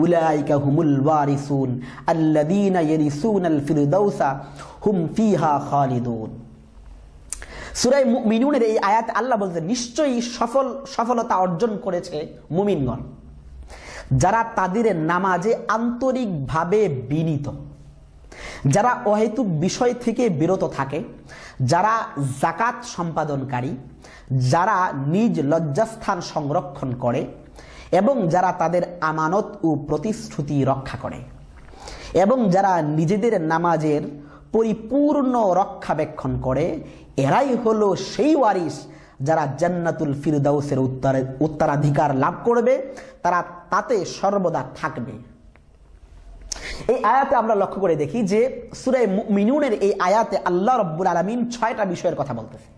উলাইকা হুমুল ওয়ারিসুন আল্লাযীনা ইয়ারিসুনাল ফিরদাউসা হুম ফিহা খালিদুন। সূরা মুমিনুনের এই আয়াতে আল্লাহ বলছেন নিশ্চয়ই সফলতা অর্জন করেছে মুমিনগণ যারা তাদের নামাজে আন্তরিকভাবে বিনীত, যারা অহেতুক বিষয় থেকে বিরত থাকে, যারা যাকাত সম্পাদনকারী, যারা নিজ লজ্জাস্থান সংরক্ষণ করে এবং যারা তাদের আমানত ও প্রতিশ্রুতি রক্ষা করে এবং যারা নিজেদের নামাজের পরিপূর্ণ রক্ষাবেক্ষণ করে, এরাই হলো সেই ওয়ারিস যারা জান্নাতুল ফিরদাউসের উত্তরাধিকার লাভ করবে, তারা তাতে সর্বদা থাকবে। এই আয়াতে আমরা লক্ষ্য করে দেখি যে সূরা মুমিনুনের এই আয়াতে আল্লাহ রাব্বুল আলামিন 6টা বিষয়ের কথা বলতেছে।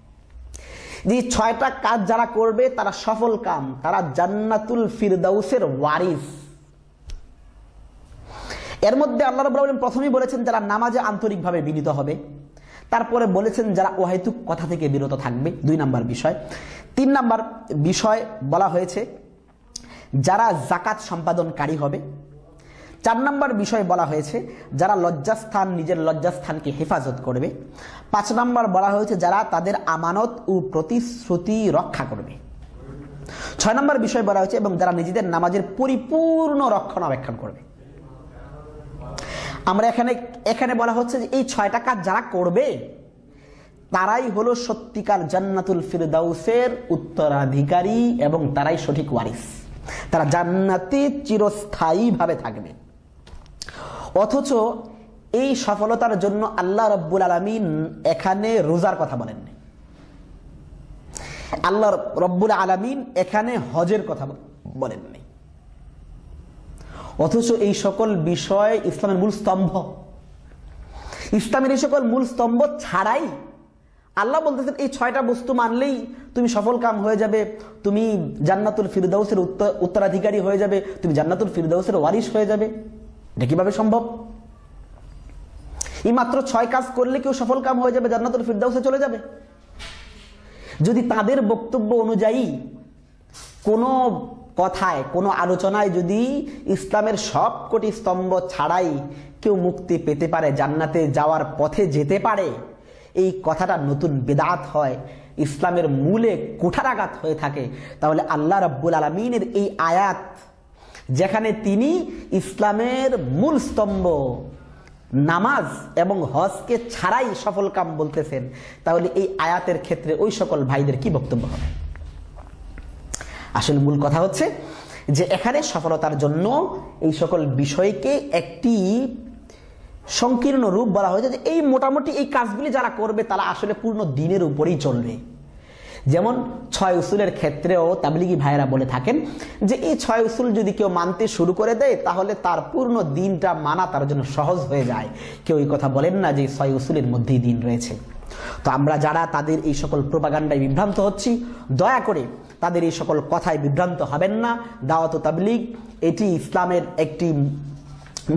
যে 6টা কাজ যারা করবে তারা সফল কাম, তারা জান্নাতুল ফিরদাউসের ওয়ারিস। এর মধ্যে আল্লাহ রাব্বুল আলামিন প্রথমেই বলেছেন যারা নামাজে আন্তরিকভাবে বিনীত হবে, তারপরে বলেছেন যারা অহেতুক কথা থেকে বিরত থাকবে, 2 নাম্বার বিষয়। 3 নাম্বার বিষয় বলা হয়েছে যারা যাকাত সম্পাদনকারী হবে। 4 নাম্বার বিষয় বলা হয়েছে যারা নিজের লজ্জাস্থানকে হেফাজত করবে। 5 নাম্বার বলা হয়েছে যারা তাদের আমানত ও প্রতিশ্রুতি রক্ষা করবে। 6 নাম্বার বিষয় বলা হয়েছে এবং যারা নিজেদের নামাজের পরিপূর্ণ রক্ষণাবেক্ষণ করবে। আমরা এখানে বলা হচ্ছে যে এই 6টা কাজ যারা করবে তারাই হলো সত্যিকার জান্নাতুল ফিরদাউসের উত্তরাধিকারী এবং তারাই সঠিক ওয়ারিস, তারা জান্নাতে চিরস্থায়ীভাবে থাকবে। অথচ এই সফলতার জন্য আল্লাহ রাব্বুল আলামিন এখানে রোজার কথা বলেননি, আল্লাহ রাব্বুল আলামিন এখানে হজের কথা বলেননি। অথচ এই সকল বিষয় ইসলামের মূল স্তম্ভ। ইসলামের এই সকল মূল স্তম্ভ ছাড়াই আল্লাহ বলতেছেন এই 6টা বস্তু মানলেই তুমি সফল কাম হয়ে যাবে, তুমি জান্নাতুল ফিরদাউসের উত্তরাধিকারী হয়ে যাবে, তুমি জান্নাতুল ফিরদাউসের ওয়ারিস হয়ে যাবে। এটা কিভাবে সম্ভব? এই মাত্র 6 কাজ করলে কেউ সফল কাম হয়ে যাবে, জান্নাতুল ফিরদাউসে চলে যাবে? যদি তাদের বক্তব্য অনুযায়ী কোনো কথায়, কোনো আলোচনায় যদি ইসলামের সবকটি স্তম্ভ ছাড়াই কেউ মুক্তি পেতে পারে, জান্নাতে যাওয়ার পথে যেতে পারে, এই কথাটা নতুন বিদআত হয়, ইসলামের মূলে কুঠারাঘাত হয়ে থাকে, তাহলে আল্লাহ রাব্বুল আলামিনের এই আয়াত যেখানে তিনি ইসলামের মূল স্তম্ভ নামাজ এবং হজকে ছাড়াই সফল কাম বলতেছেন, তাহলে এই আয়াতের ক্ষেত্রে ওই সকল ভাইদের কি বক্তব্য হবে? আসলে মূল কথা হচ্ছে যে এখানে সফলতার জন্য এই সকল বিষয়কে একটি সংকীর্ণ রূপ বলা হয়েছে যে এই মোটামুটি এই কাজগুলি যারা করবে তারা আসলে পূর্ণ দ্বীনের উপরেই চলবে। যেমন 6 উসুলের ক্ষেত্রেও তাবলিগি ভাইয়েরা বলে থাকেন যে এই 6 উসুল যদি কেউ মানতে শুরু করে দেয় তাহলে তার পূর্ণ দ্বীনটা মানা তার জন্য সহজ হয়ে যায়। কেউ এই কথা বলেন না যে 6 উসুলের মধ্যেই দ্বীন রয়েছে। তো আমরা যারা তাদের এই সকল প্রোপাগান্ডায় বিভ্রান্ত হচ্ছি, দয়া করে তাদের এই সকল কথায় বিভ্রান্ত হবেন না। দাওয়াত ও তাবলীগ এটি ইসলামের একটি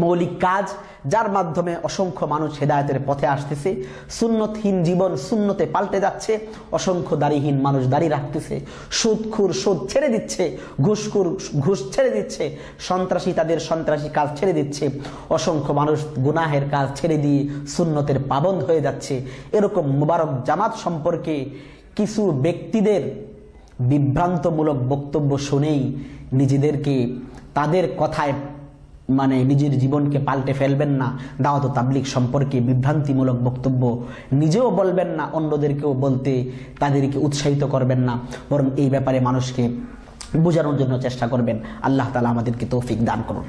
মৌলিক কাজ, যার মাধ্যমে অসংখ্য মানুষ হেদায়েতের পথে আসতেছে। সুন্নতহীন জীবন সুন্নতে পাল্টে যাচ্ছে, অসংখ্য দাড়িহীন মানুষ দাড়ি রাখতেছে, সুদখোর সুদ ছেড়ে দিচ্ছে, ঘুষখোর ঘুষ ছেড়ে দিচ্ছে, সন্ত্রাসী তাদের সন্ত্রাসী কাজ ছেড়ে দিচ্ছে, অসংখ্য মানুষ গুনাহের কাজ ছেড়ে দিয়ে সুন্নতের পাবন্দ হয়ে যাচ্ছে। এরকম মুবারক জামাত সম্পর্কে কিছু ব্যক্তিদের বিভ্রান্তমূলক বক্তব্য শুনেই নিজেদেরকে তাদের কথায় নিজের জীবনকে পাল্টে ফেলবেন না। দাওয়াত ও তাবলীগ সম্পর্কে বিভ্রান্তিমূলক বক্তব্য নিজেও বলবেন না, অন্যদেরকেও বলতে তাদেরকে উৎসাহিত করবেন না, বরং এই ব্যাপারে মানুষকে বোঝানোর জন্য চেষ্টা করবেন। আল্লাহ তাআলা আমাদেরকে তৌফিক দান করুন।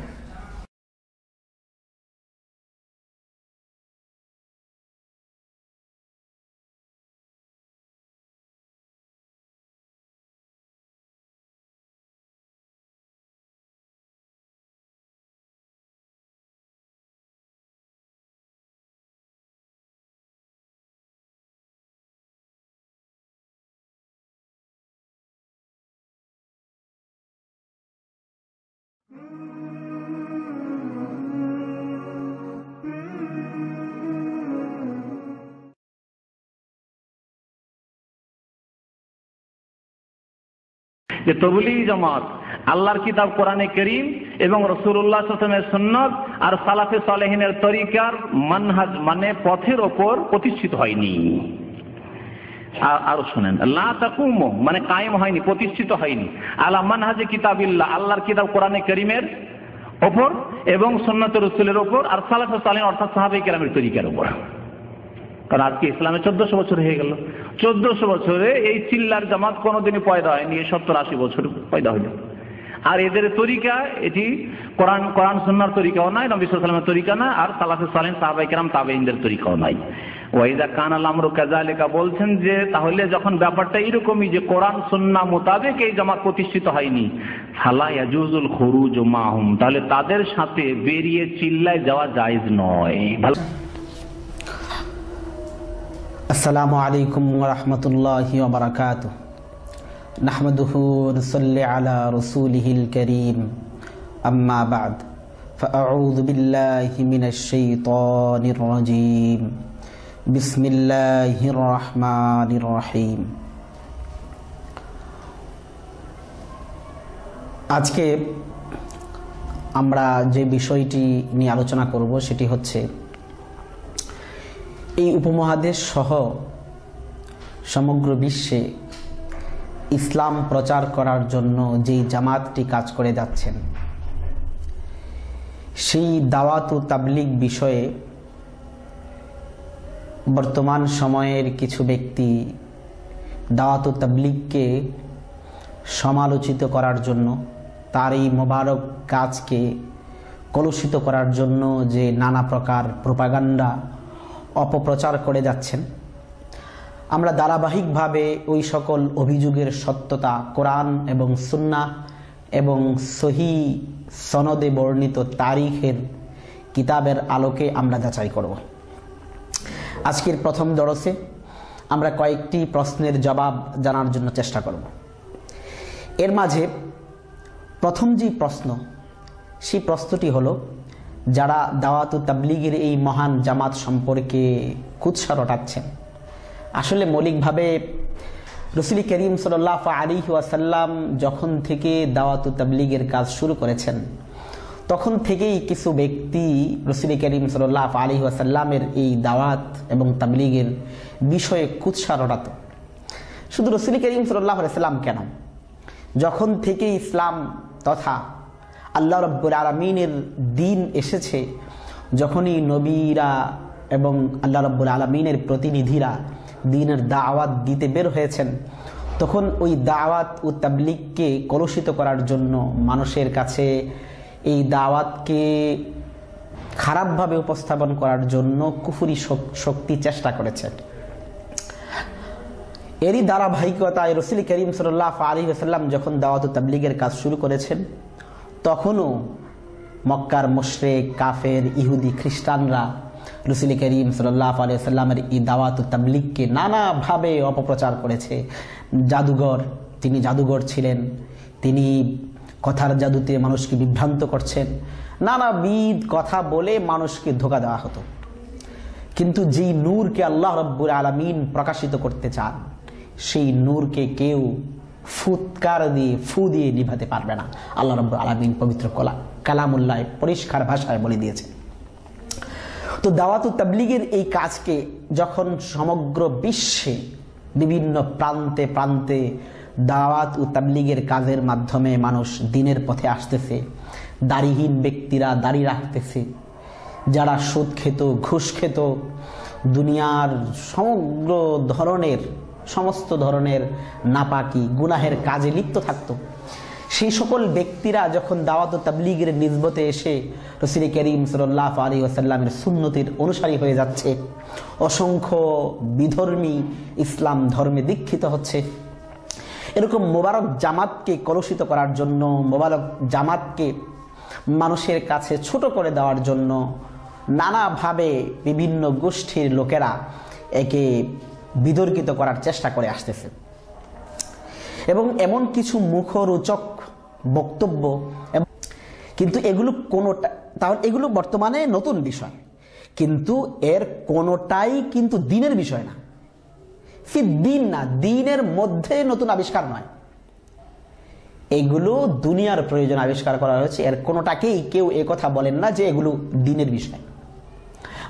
যে তাবলীগী জামাত আল্লাহর কিতাব কোরআনে কারীম এবং রাসূলুল্লাহ সাল্লাল্লাহু আলাইহি ওয়াসাল্লামের সুন্নাত আর সালাফে সালেহিনের তরিকার মানহাজ মানে পথের ওপর প্রতিষ্ঠিত হয়নি। আর শুনেন, লা তাকুমু মানে কায়েম হয়নি, প্রতিষ্ঠিত হয়নি, আলা মানহাজে কিতাবিল্লাহ আল্লাহর কিতাব কোরআনে কারীমের ওপর এবং সুন্নাত রাসূলের ওপর আর সালাফে সালেহিন অর্থাৎ সাহাবায়ে কেরামের তরিকার ওপর। কারণ আজকে ইসলামে 1400 বছর হয়ে গেল। 1400 বছরে এই চিল্লার জামাত কোনোদিনই পয়দা হয়নি, 70-80 বছর পয়দা হইল। আর এদের তরিকা এটি কোরআন সুন্নাহর তরিকাও নাই, নবী সাল্লাল্লাহু আলাইহি ওয়াসাল্লামের তরিকা না, আর সালাফে সালেহিন সাহাবায়ে কেরাম তাবেঈনদের তরিকাও নাই। ওয়াইদা কানাল আমরু কাযালিকা বলছেন যে তাহলে যখন ব্যাপারটা এরকমই যে কোরআন সুন্নাহ মোতাবেক এই জামাত প্রতিষ্ঠিত হয়নি, ফালা ইয়াজুজুল খুরুজ মাহুম, তাহলে তাদের সাথে বেরিয়ে চিল্লায় যাওয়া জায়েজ নয়। ভালো। আসসালামু আলাইকুম ওয়া রাহমাতুল্লাহি ওয়া বারাকাতুহু। নাহমাদুহু ওয়া নুসাল্লি আলা রাসূলিহিল কারীম। আম্মা বা'দ। ফাআউযু বিল্লাহি মিনাশ শাইতানির রাজীম। বিসমিল্লাহির রহমানির রহিম। আজকে আমরা যে বিষয়টি নিয়ে আলোচনা করব সেটি হচ্ছে এই উপমহাদেশ সহ সমগ্র বিশ্বে ইসলাম প্রচার করার জন্য যেই জামাতটি কাজ করে যাচ্ছেন সেই দাওয়াত ও তাবলীগ বিষয়ে বর্তমান সময়ের কিছু ব্যক্তি দাওয়াত ও তাবলীগকে সমালোচিত করার জন্য, তার এই মোবারক কাজকে কলুষিত করার জন্য যে নানা প্রকার প্রোপাগান্ডা অপপ্রচার করে যাচ্ছেন, আমরা ধারাবাহিকভাবে ওই সকল অভিযোগের সত্যতা কোরআন এবং সুন্নাহ এবং সহিহ সনদে বর্ণিত তারিখের কিতাবের আলোকে আমরা যাচাই করব। আজকের প্রথম দরসে আমরা কয়েকটি প্রশ্নের জবাব জানার জন্য চেষ্টা করব। এর মাঝে প্রথম যে প্রশ্ন, সেই প্রশ্নটি হলো, যারা দাওয়াত ও তাবলীগের এই মহান জামাত সম্পর্কে কুৎসা রটাচ্ছেন, আসলে মৌলিকভাবে রাসূল করিম সাল্লাল্লাহু আলাইহি ওয়াসাল্লাম যখন থেকে দাওয়াত ও তাবলীগের কাজ শুরু করেছেন তখন থেকেই কিছু ব্যক্তি রাসূল করিম সাল্লাল্লাহু আলাইহি ওয়াসাল্লামের এই দাওয়াত এবং তাবলীগের বিষয়ে কুৎসা রটাত। শুধু রাসূল করিম সাল্লাল্লাহু আলাইহি ওয়াসাল্লাম কেন, যখন থেকে ইসলাম তথা আল্লাহ রাব্বুল আলামিনের দ্বীন এসেছে, যখনই নবীরা এবং আল্লাহ রাব্বুল আলামিনের প্রতিনিধিরা দ্বীনের দাওয়াত দিতে বের হয়েছেন, তখন ওই দাওয়াত ও তাবলীগকে কলুষিত করার জন্য, মানুষের কাছে এই দাওয়াতকে খারাপভাবে উপস্থাপন করার জন্য কুফরি শক্তি চেষ্টা করেছে। এরই ধারাবাহিকতায় রাসূল করিম সাল্লাল্লাহু আলাইহি ওয়াসাল্লাম যখন দাওয়াত ও তাবলীগের কাজ শুরু করেছেন, তখনও মক্কার মুশরিক, কাফের, ইহুদি, খ্রিস্টানরা রাসূল করিম সাল্লাল্লাহু আলাইহি ওয়াসাল্লামের এই দাওয়াত ও তাবলীগকে নানাভাবে অপপ্রচার করেছে। জাদুঘর, তিনি জাদুঘর ছিলেন, তিনি কথার জাদুতে মানুষকে বিভ্রান্ত করছেন, নানাবিধ কথা বলে মানুষকে ধোঁকা দেওয়া হতো। কিন্তু যেই নূরকে আল্লাহ রাব্বুল আলামিন প্রকাশিত করতে চান, সেই নূরকে কেউ ফুৎকার দিয়ে ফু দিয়ে নিভাতে পারবে না। আল্লাহ রাব্বুল আলামিন পবিত্র কালামুল্লাহ পরিষ্কার ভাষায় বলে দিয়েছে। তো দাওয়াত ও তাবলীগের এই কাজকে যখন সমগ্র বিশ্বে বিভিন্ন প্রান্তে প্রান্তে দাওয়াত ও তাবলীগের কাজের মাধ্যমে মানুষ দ্বীনের পথে আসতেছে, দাড়িহীন ব্যক্তিরা দাড়ি রাখতেছে, যারা সুদ খেত, ঘুষ খেত, দুনিয়ার সমস্ত ধরনের নাপাকি গুনাহের কাজে লিপ্ত থাকত, সেই সকল ব্যক্তিরা যখন দাওয়াত ও তাবলীগের নিসবতে এসে রাসূল করিম সাল্লাল্লাহু আলাইহি ওয়াসাল্লামের সুন্নতের অনুসারী হয়ে যাচ্ছে, অসংখ্য বিধর্মী ইসলাম ধর্মে দীক্ষিত হচ্ছে, এরকম মোবারক জামাতকে কলুষিত করার জন্য, মোবারক জামাতকে মানুষের কাছে ছোট করে দেওয়ার জন্য নানাভাবে বিভিন্ন গোষ্ঠীর লোকেরা একে বিতর্কিত করার চেষ্টা করে আসতেছে। এবং এমন কিছু মুখরোচক বক্তব্য, কিন্তু এগুলো বর্তমানে নতুন বিষয়, কিন্তু এর কোনোটাই কিন্তু দ্বীনের বিষয় না, দ্বীন না, দ্বীনের মধ্যে নতুন আবিষ্কার নয়। এগুলো দুনিয়ার প্রয়োজন আবিষ্কার করা হয়েছে, এর কোনোটাকেই কেউ এ কথা বলেন না যে এগুলো দ্বীনের বিষয়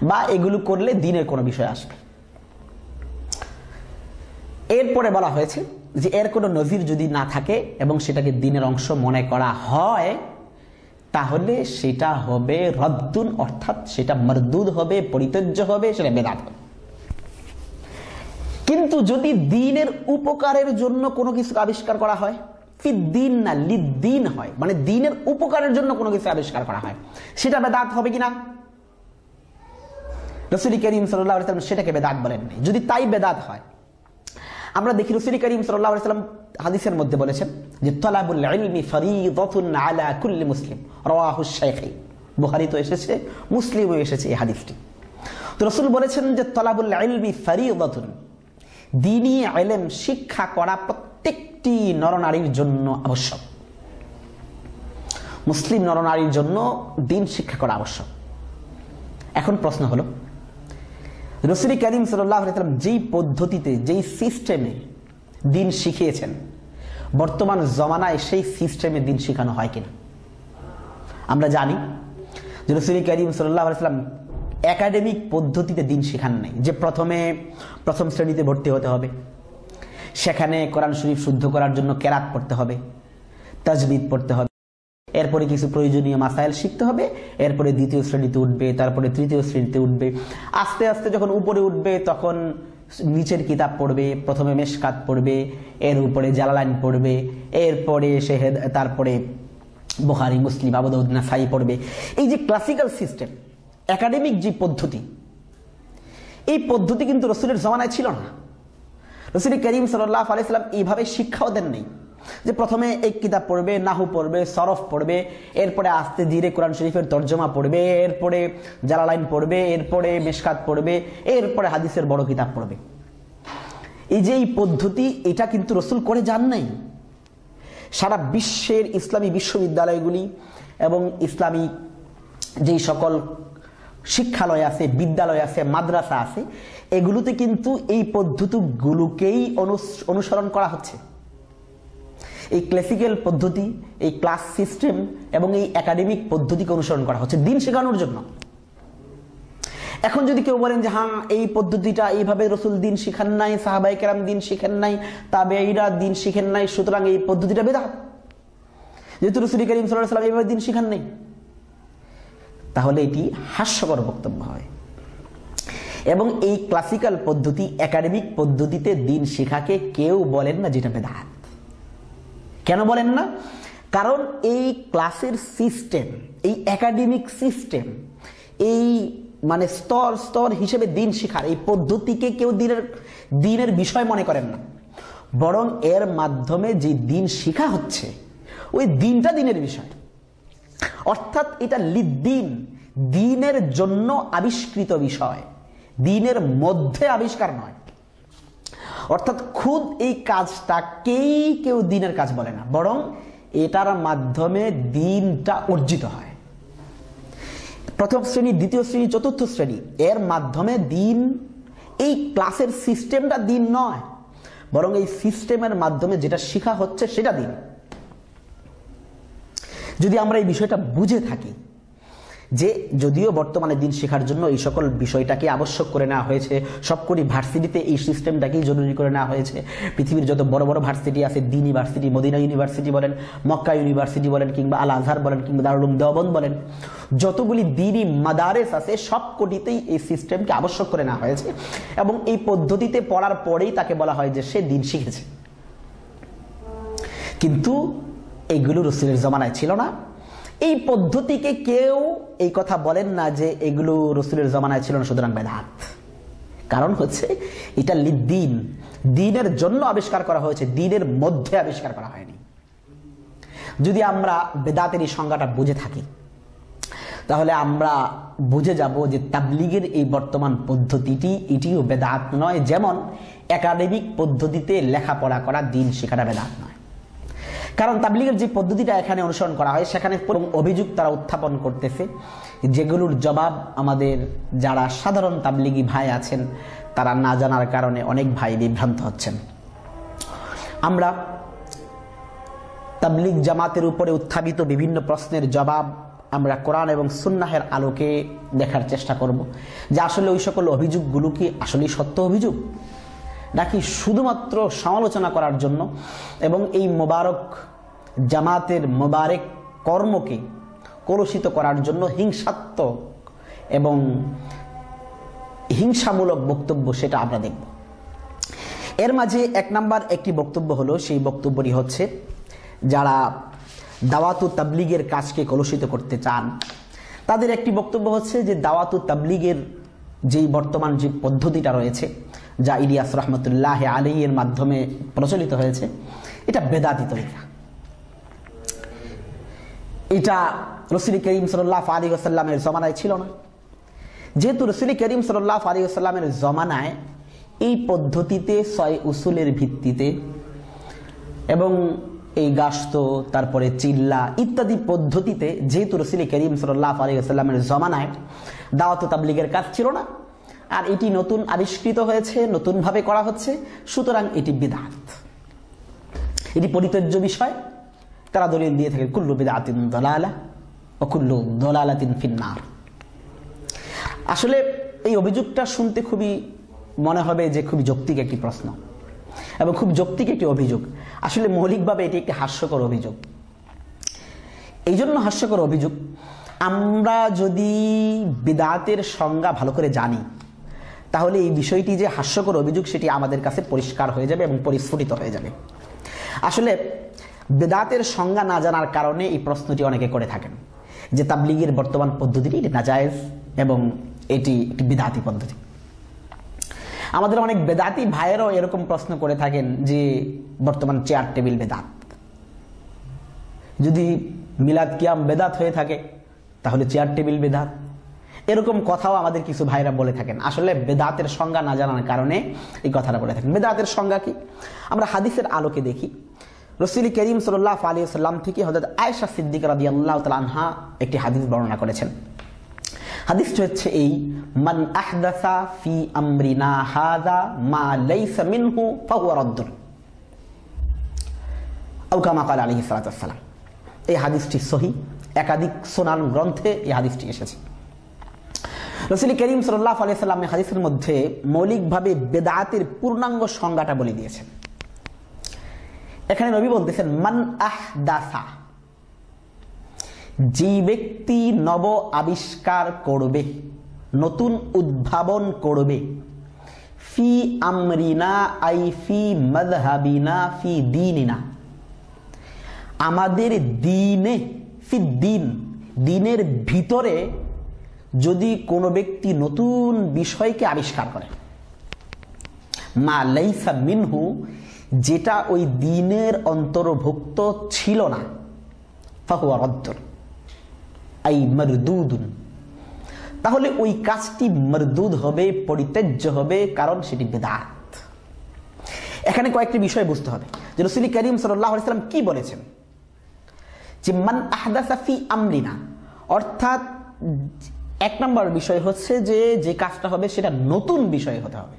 বা এগুলো করলে দ্বীনের কোনো বিষয় আসবে। এরপরে বলা হয়েছে যে এর কোনো নজির যদি না থাকে এবং সেটাকে দ্বীনের অংশ মনে করা হয় তাহলে সেটা হবে রদ্দুন, অর্থাৎ সেটা মরদুদ হবে, পরিত্যাজ্য হবে, সেটা বেদাত হবে। কিন্তু যদি দ্বীনের উপকারের জন্য কোনো কিছু আবিষ্কার করা হয়, ফিদ্দীন না লিদ্দীন হয়, মানে দ্বীনের উপকারের জন্য কোনো কিছু আবিষ্কার করা হয়, সেটা বেদাত হবে কিনা? রাসূল করিম সাল্লাল্লাহু আলাইহি ওয়াসাল্লাম সেটাকে বেদাত বলেননি। যদি তাই বেদাত হয়, আমরা দেখি রাসূল করিম সাল্লাল্লাহু আলাইহি ওয়াসাল্লাম হাদিসের মধ্যে বলেছেন যে তালাবুল ইলমি ফরিদাতুন আলা কুল্লি মুসলিম, রাওয়াহু শাইখাই। বুখারীতে এসেছে, মুসলিমও এসেছে এই হাদিসটি। তো রাসূল বলেছেন যে তালাবুল ইলমি ফরিদাতুন, দ্বীনি ইলম শিক্ষা করা প্রত্যেকটি নরনারীর জন্য আবশ্যক। মুসলিম নরনারীর জন্য দ্বীন শিক্ষা করা আবশ্যক। এখন প্রশ্ন হলো, রাসূল করিম সাল্লাল্লাহু আলাইহি ওয়াসাল্লাম যেই পদ্ধতিতে, যেই সিস্টেমে দ্বীন শিখিয়েছেন, বর্তমান জমানায় সেই সিস্টেমে দ্বীন শেখানো হয় কিনা? আমরা জানি যে রাসূল করিম সাল্লাল্লাহু আলাইহি ওয়াসাল্লাম একাডেমিক পদ্ধতিতে দ্বীন শেখান নাই, যে প্রথম শ্রেণীতে ভর্তি হতে হবে, সেখানে কোরআন শরীফ শুদ্ধ করার জন্য কেরাত পড়তে হবে, তাজবিদ পড়তে হবে, এরপরে কিছু প্রয়োজনীয় মাসাইল শিখতে হবে, এরপরে দ্বিতীয় শ্রেণীতে উঠবে, তারপরে তৃতীয় শ্রেণীতে উঠবে, আস্তে আস্তে যখন উপরে উঠবে তখন নিচের কিতাব পড়বে, প্রথমে মেশকাত পড়বে, এর উপরে জালালাইন পড়বে, এরপরে তারপরে বুখারী, মুসলিম, আবু দাউদ, নাসাই পড়বে। এই যে ক্লাসিক্যাল সিস্টেম, একাডেমিক যে পদ্ধতি, এই পদ্ধতি কিন্তু রাসূলের জামানায় ছিল না। রাসূল করিম সাল্লাল্লাহু আলাইহি ওয়াসাল্লাম এইভাবে শিক্ষাও দেন নাই যে প্রথমে এক কিতাব পড়বে, নাহু পড়বে, সরফ পড়বে, এরপরে আস্তে ধীরে কোরআন শরীফের তরজমা পড়বে, এরপরে জালালাইন পড়বে, এরপরে মিশকাত পড়বে, এরপরে হাদিসের বড় কিতাব পড়বে। এই যে এই পদ্ধতি, এটা কিন্তু রাসূল করে যান নাই। সারা বিশ্বের ইসলামী বিশ্ববিদ্যালয়গুলি এবং ইসলামী যেই সকল শিক্ষালয় আছে, বিদ্যালয় আছে, মাদ্রাসা আছে, এগুলোতে কিন্তু এই পদ্ধতিগুলোকেই অনুসরণ করা হচ্ছে। এই ক্লাসিক্যাল পদ্ধতি, এই ক্লাস সিস্টেম এবং এই একাডেমিক পদ্ধতিকে অনুসরণ করা হচ্ছে দ্বীন শেখানোর জন্য। এখন যদি কেউ বলেন যে হ্যাঁ, এই পদ্ধতিটা এইভাবে রাসূল দ্বীন শিখান নাই, সাহাবায়ে কেরাম দ্বীন শিখেন নাই, তাবেঈরা দ্বীন শিখেন নাই, সুতরাং এই পদ্ধতিটা বেদাত, যেহেতু রাসূল করিম সাল্লাল্লাহু আলাইহি ওয়াসাল্লাম এইভাবে দ্বীন শিখান নাই, তাহলে এটি হাস্যকর বক্তব্য হয়। এবং এই ক্লাসিক্যাল পদ্ধতি, একাডেমিক পদ্ধতিতে দ্বীন শিখাকে কেউ বলেন না যেটা বেদাত। কেন বলেন না? কারণ এই ক্লাসের সিস্টেম, এই একাডেমিক সিস্টেম, এই মানে স্তর স্তর হিসেবে দ্বীন শিখার এই পদ্ধতিকে কেউ দ্বীনের বিষয় মনে করেন না, বরং এর মাধ্যমে যে দ্বীন শিখা হচ্ছে ওই দ্বীনটা দ্বীনের বিষয়। অর্থাৎ এটা লিদ্দীন, দ্বীনের জন্য আবিষ্কৃত বিষয়, দ্বীনের মধ্যে আবিষ্কার নয়। অর্থাৎ খুদ এই কাজটাকেই কেউ দ্বীনের কাজ বলে না, বরং এটার মাধ্যমে দ্বীনটা অর্জিত হয়। প্রথম শ্রেণী, দ্বিতীয় শ্রেণী, চতুর্থ শ্রেণী, এর মাধ্যমে দ্বীন, এই ক্লাসের সিস্টেমটা দ্বীন নয়, বরং এই সিস্টেমের মাধ্যমে যেটা শেখা হচ্ছে সেটা দ্বীন। যদি আমরা এই বিষয়টা বুঝে থাকি যে যদিও বর্তমানে দ্বীন শেখার জন্য এই সকল বিষয়টাকে আবশ্যক করে নেওয়া হয়েছে, সবকটি ভার্সিটিতে এই সিস্টেমটাকেই জরুরি করে নেওয়া হয়েছে। পৃথিবীর যত বড় বড় ভার্সিটি আছে, দ্বীন ইউনিভার্সিটি, মদিনা ইউনিভার্সিটি বলেন, মক্কা ইউনিভার্সিটি বলেন, কিংবা আল আজহার বলেন, কিংবা দারুল উলুম দেওবন্দ বলেন, যতগুলি দ্বীনি মাদারেস আছে সবকটিতেই এই সিস্টেমকে আবশ্যক করে নেওয়া হয়েছে এবং এই পদ্ধতিতে পড়ার পরেই তাকে বলা হয় যে সে দ্বীন শিখেছে। কিন্তু এগুলো রাসূলের জামানায় ছিল না। এই পদ্ধতিকে কেউ এই কথা বলেন না যে এগুলো রাসূলের জামানায় ছিল না, সুতরাং বেদাত। কারণ হচ্ছে এটা লিদ্দীন, দ্বীনের জন্য আবিষ্কার করা হয়েছে, দ্বীনের মধ্যে আবিষ্কার করা হয়নি। যদি আমরা বেদাতের এই সংজ্ঞাটা বুঝে থাকি তাহলে আমরা বুঝে যাব যে তাবলীগের এই বর্তমান পদ্ধতিটি এটিও বেদাত নয়, যেমন একাডেমিক পদ্ধতিতে লেখাপড়া করা, দ্বীন শেখাটা বেদাত নয়। কারণ তাবলীগের যে পদ্ধতিটা এখানে অনুসরণ করা হয় সেখানে অভিযোগ তারা উত্থাপন করতেছে, যেগুলোর জবাব আমাদের যারা সাধারণ তাবলীগী ভাই আছেন তারা না জানার কারণে অনেক ভাই বিভ্রান্ত হচ্ছেন। আমরা তাবলিগ জামাতের উপরে উত্থাপিত বিভিন্ন প্রশ্নের জবাব আমরা কোরআন এবং সুন্নাহের আলোকে দেখার চেষ্টা করব যে আসলে ওই সকল অভিযোগগুলো কি আসলেই সত্য অভিযোগ, নাকি শুধুমাত্র সমালোচনা করার জন্য এবং এই মোবারক জামাতের মোবারক কর্মকে কলুষিত করার জন্য হিংসাত্মক এবং হিংসামূলক বক্তব্য, সেটা আমরা দেখব। এর মাঝে এক নাম্বার একটি বক্তব্য হলো, সেই বক্তব্যটি হচ্ছে যারা দাওয়াতু তাবলিগের কাজকে কলুষিত করতে চান তাদের একটি বক্তব্য হচ্ছে যে দাওয়াতু তাবলিগের যেই বর্তমান যে পদ্ধতিটা রয়েছে, যা ইলিয়াস রহমতুল্লাহ আলাইহির মাধ্যমে প্রচলিত হয়েছে, এটা বেদাতি তরিকা। এটা রাসূল করিম সাল্লাল্লাহু আলাইহি ওয়াসাল্লামের জমানায় ছিল না। যেহেতু রাসূল করিম সাল্লাল্লাহু আলাইহি ওয়াসাল্লামের জমানায় এই পদ্ধতিতে 6 উসুলের ভিত্তিতে এবং এই গাস্ত, তারপরে চিল্লা ইত্যাদি পদ্ধতিতে, যেহেতু রাসূল করিম সাল্লাল্লাহু আলাইহি ওয়াসাল্লামের জমানায় দাওয়াত তাবলীগের কাজ ছিল না, আর এটি নতুন আবিষ্কৃত হয়েছে, নতুনভাবে করা হচ্ছে, সুতরাং এটি বিদআত, এটি পরিত্যাজ্য বিষয়। তারা দলিল দিয়ে থাকে কুল্লু বিদআতিন দালালা ওয়া কুল্লু দালালাতিন ফিন্নার। আসলে এই অভিযোগটা শুনতে খুবই মনে হবে যে খুবই যৌক্তিক একটি প্রশ্ন এবং খুব যৌক্তিক একটি অভিযোগ। আসলে মৌলিকভাবে এটি একটি হাস্যকর অভিযোগ। এই জন্য হাস্যকর অভিযোগ, আমরা যদি বিদআতের সংজ্ঞা ভালো করে জানি তাহলে এই বিষয়টি যে হাস্যকর অভিযোগ সেটি আমাদের কাছে পরিষ্কার হয়ে যাবে এবং পরিস্ফুটিত হয়ে যাবে। আসলে বিদআতের সংজ্ঞা না জানার কারণে এই প্রশ্নটি অনেকে করে থাকেন যে তাবলীগের বর্তমান পদ্ধতিটি নাজায়েজ এবং এটি একটি বিদআতি পদ্ধতি। আমাদের অনেক বেদাতি ভাইয়েরাও এরকম প্রশ্ন করে থাকেন যে বর্তমান চেয়ার টেবিল বেদাত, যদি মিলাদ কিয়াম বেদাত হয়ে থাকে তাহলে চেয়ার টেবিল বেদাত, এরকম কথাও আমাদের কিছু ভাইরা বলে থাকেন। আসলে বেদাতের সংজ্ঞা না জানার কারণে এই কথাটা বলে থাকেন। বেদাতের সংজ্ঞা কি আমরা হাদিসের আলোকে দেখি। রাসূল করিম সাল্লাল্লাহু আলাইহি ওয়াসাল্লাম থেকে হযরত আয়েশা সিদ্দিকা রাদিয়াল্লাহু তাআলা আনহা একটি হাদিস বর্ণনা করেছেন। হাদিসটি হচ্ছে এই, মান আহদাসা ফি আমরিনা হাযা মা লাইসা মিনহু ফাহুয়া রাদ্দুন, আও কামা ক্বালা আলাইহিস সালাতু ওয়াস সালাম। এই হাদিসটি সহিহ, একাধিক সুনান গ্রন্থে এই হাদিসটি এসেছে। রাসূল করিম সাল্লাল্লাহু আলাইহি ওয়াসাল্লাম এই হাদিসের মধ্যে মৌলিকভাবে বেদাতের পূর্ণাঙ্গ সংজ্ঞাটা বলে দিয়েছেন। এখানে নবী বলতেছেন মান আহদাসা, যে ব্যক্তি নব আবিষ্কার করবে, নতুন উদ্ভাবন করবে, ফি আমরিনা আই ফি মাযহাবিনা ফি দীনিনা, আমাদের দ্বীনে, ফি দ্বীন, দ্বীনের ভিতরে যদি কোনো ব্যক্তি নতুন বিষয়কে আবিষ্কার করে, মা লাইসা মিনহু, যেটা ওই দ্বীনের অন্তর্ভুক্ত ছিল না, ফাহুয়া রাদ্দুন আই মারদুদুন, তাহলে ওই কাজটি মারদুদ হবে, পরিত্যাজ্য হবে, কারণ সেটি বিদআত। এখানে কয়েকটি বিষয় বুঝতে হবে যে রাসূল করিম সাল্লাল্লাহু আলাইহি ওয়াসাল্লাম কি বলেছেন, যে মান আহদাসা ফি আমরিনা, অর্থাৎ এক নম্বর বিষয় হচ্ছে যে যে কাজটা হবে সেটা নতুন বিষয় হতে হবে।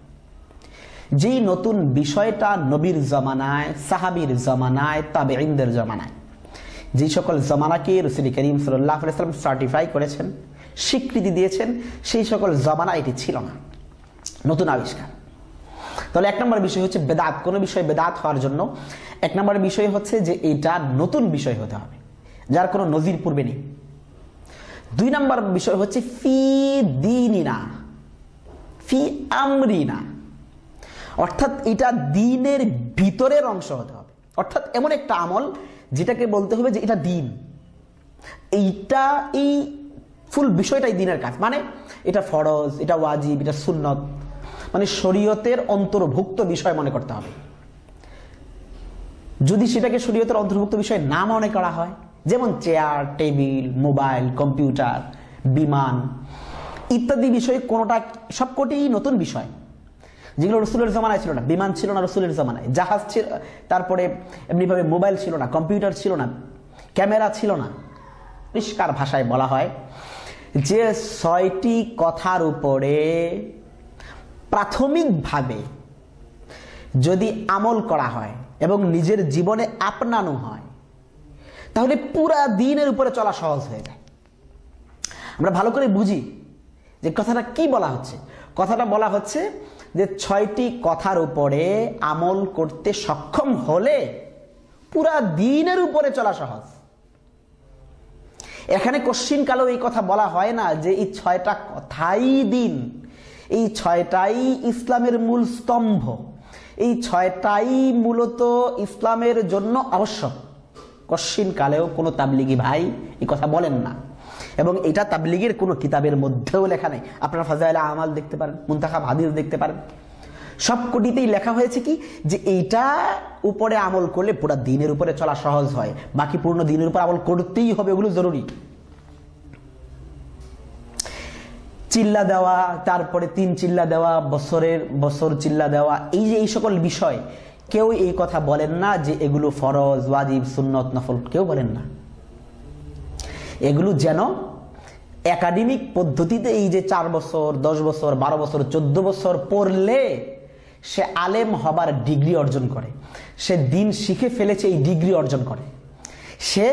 যেই নতুন বিষয়টা নবীর জামানায়, সাহাবীর জামানায়, তাবেঈনদের জামানায়, যে সকল জামানাকে রাসূল করিম সাল্লাল্লাহু আলাইহি ওয়াসাল্লাম সার্টিফাই করেছেন, স্বীকৃতি দিয়েছেন, সেই সকল জামানা এটি ছিল না, নতুন আবিষ্কার। তাহলে এক নম্বর বিষয় হচ্ছে বেদাত। কোনো বিষয় বেদাত হওয়ার জন্য এক নম্বর বিষয় হচ্ছে যে এটা নতুন বিষয় হতে হবে, যার কোনো নজির পূর্বে নেই। দুই নম্বর বিষয় হচ্ছে ফি দীনিনা, ফি আমরিনা, অর্থাৎ এটা দ্বীনের ভিতরের অংশ হতে হবে। অর্থাৎ এমন একটা আমল যেটাকে বলতে হবে যে এটা দ্বীন, এইটা, এই ফুল বিষয়টাই দ্বীনের কাজ, মানে এটা ফরজ, এটা ওয়াজিব, এটা সুন্নত, মানে শরীয়তের অন্তর্ভুক্ত বিষয় মনে করতে হবে। যদি সেটাকে শরীয়তের অন্তর্ভুক্ত বিষয় না মনে করা হয়, যেমন চেয়ার টেবিল, মোবাইল, কম্পিউটার, বিমান ইত্যাদি বিষয়, কোনোটা সবকটি নতুন বিষয় যেগুলো রসুলের জামানায় ছিল না। বিমান ছিল না রসুলের জামানায়, জাহাজ ছিল, তারপরে এমনিভাবে মোবাইল ছিল না, কম্পিউটার ছিল না, ক্যামেরা ছিল না। পরিষ্কার ভাষায় বলা হয় যে 6টি কথার উপরে প্রাথমিকভাবে যদি আমল করা হয় এবং নিজের জীবনে আপনানো হয়, তাহলে পুরা দিনের উপরে চলা সহজ হয়ে যায়। আমরা ভালো করে বুঝি যে কথাটা কি বলা হচ্ছে। কথাটা বলা হচ্ছে যে 6টি কথার উপরে আমল করতে সক্ষম হলে পুরা দিনের উপরে চলা সহজ। এখানে কোশ্চিন কালেও এই কথা বলা হয় না যে এই 6টা কথাই দিন, এই 6টাই ইসলামের মূল স্তম্ভ, এই 6টাই মূলত ইসলামের জন্য আবশ্যক। কোশ্চিন কালেও কোনো তাবলিগি ভাই এই কথা বলেন না, এবং এটা তাবলিগের কোনো কিতাবের মধ্যেও লেখা নেই। আপনারা ফাজাইল আমাল দেখতে পারেন, মুনতাখাব হাদিস দেখতে পারেন, সব কোটিতেই লেখা হয়েছে কি যে এইটা উপরে আমল করলে পুরো দিনের উপরে চলা সহজ হয়, বাকি পূর্ণ দিনের উপর আমল করতেই হবে, ওগুলো জরুরি। চিল্লা দেওয়া, তারপরে 3 চিল্লা দেওয়া, বছর চিল্লা দেওয়া, এই যে এই সকল বিষয় কেউ এই কথা বলেন না যে এগুলো ফরজ, ওয়াজিব, সুন্নত, নফল, কেউ বলেন না। এগুলো যেন একাডেমিক পদ্ধতিতে এই যে 4 বছর, 10 বছর, 12 বছর, 14 বছর পড়লে সে আলেম হবার ডিগ্রি অর্জন করে, সে দিন শিখে ফেলেছে এই ডিগ্রি অর্জন করে, সে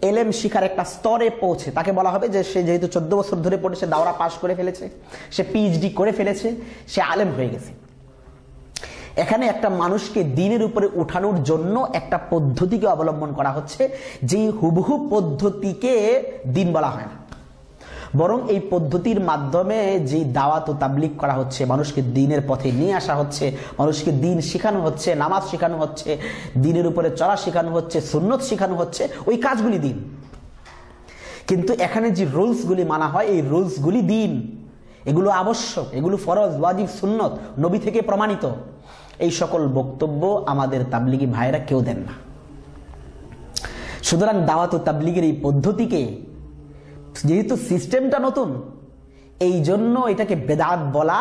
এলেম শিখার একটা স্তরে পৌঁছে, তাকে বলা হবে যে সে যেহেতু 14 বছর ধরে পড়ে সে দাওরা পাশ করে ফেলেছে, সে পিএইচডি করে ফেলেছে, সে আলেম হয়ে গেছে। এখানে একটা মানুষকে দিনের উপরে উঠানোর জন্য একটা পদ্ধতিকে অবলম্বন করা হচ্ছে, যে হুবহু পদ্ধতিকে দিন বলা হয় না, বরং এই পদ্ধতির মাধ্যমে যে দাওয়াত ও তাবলীগ করা হচ্ছে, মানুষকে দিনের পথে নিয়ে আসা হচ্ছে, মানুষকে দিন শেখানো হচ্ছে, নামাজ শেখানো হচ্ছে, দিনের উপরে চলা শেখানো হচ্ছে, সুন্নত শেখানো হচ্ছে, ওই কাজগুলি দিন। কিন্তু এখানে যে রুলসগুলি মানা হয়, এই রুলসগুলি দিন, এগুলো আবশ্যক, এগুলো ফরজ, ওয়াজিব, সুন্নত, নবী থেকে প্রমাণিত। এই সকল বক্তব্য আমাদের তাবলীগী ভাইরা কেউ দেন না। সুতরাং দাওয়াত ও তাবলীগের এই পদ্ধতিকে, যেহেতু সিস্টেমটা নতুন, এই জন্য এটাকে বেদাত বলা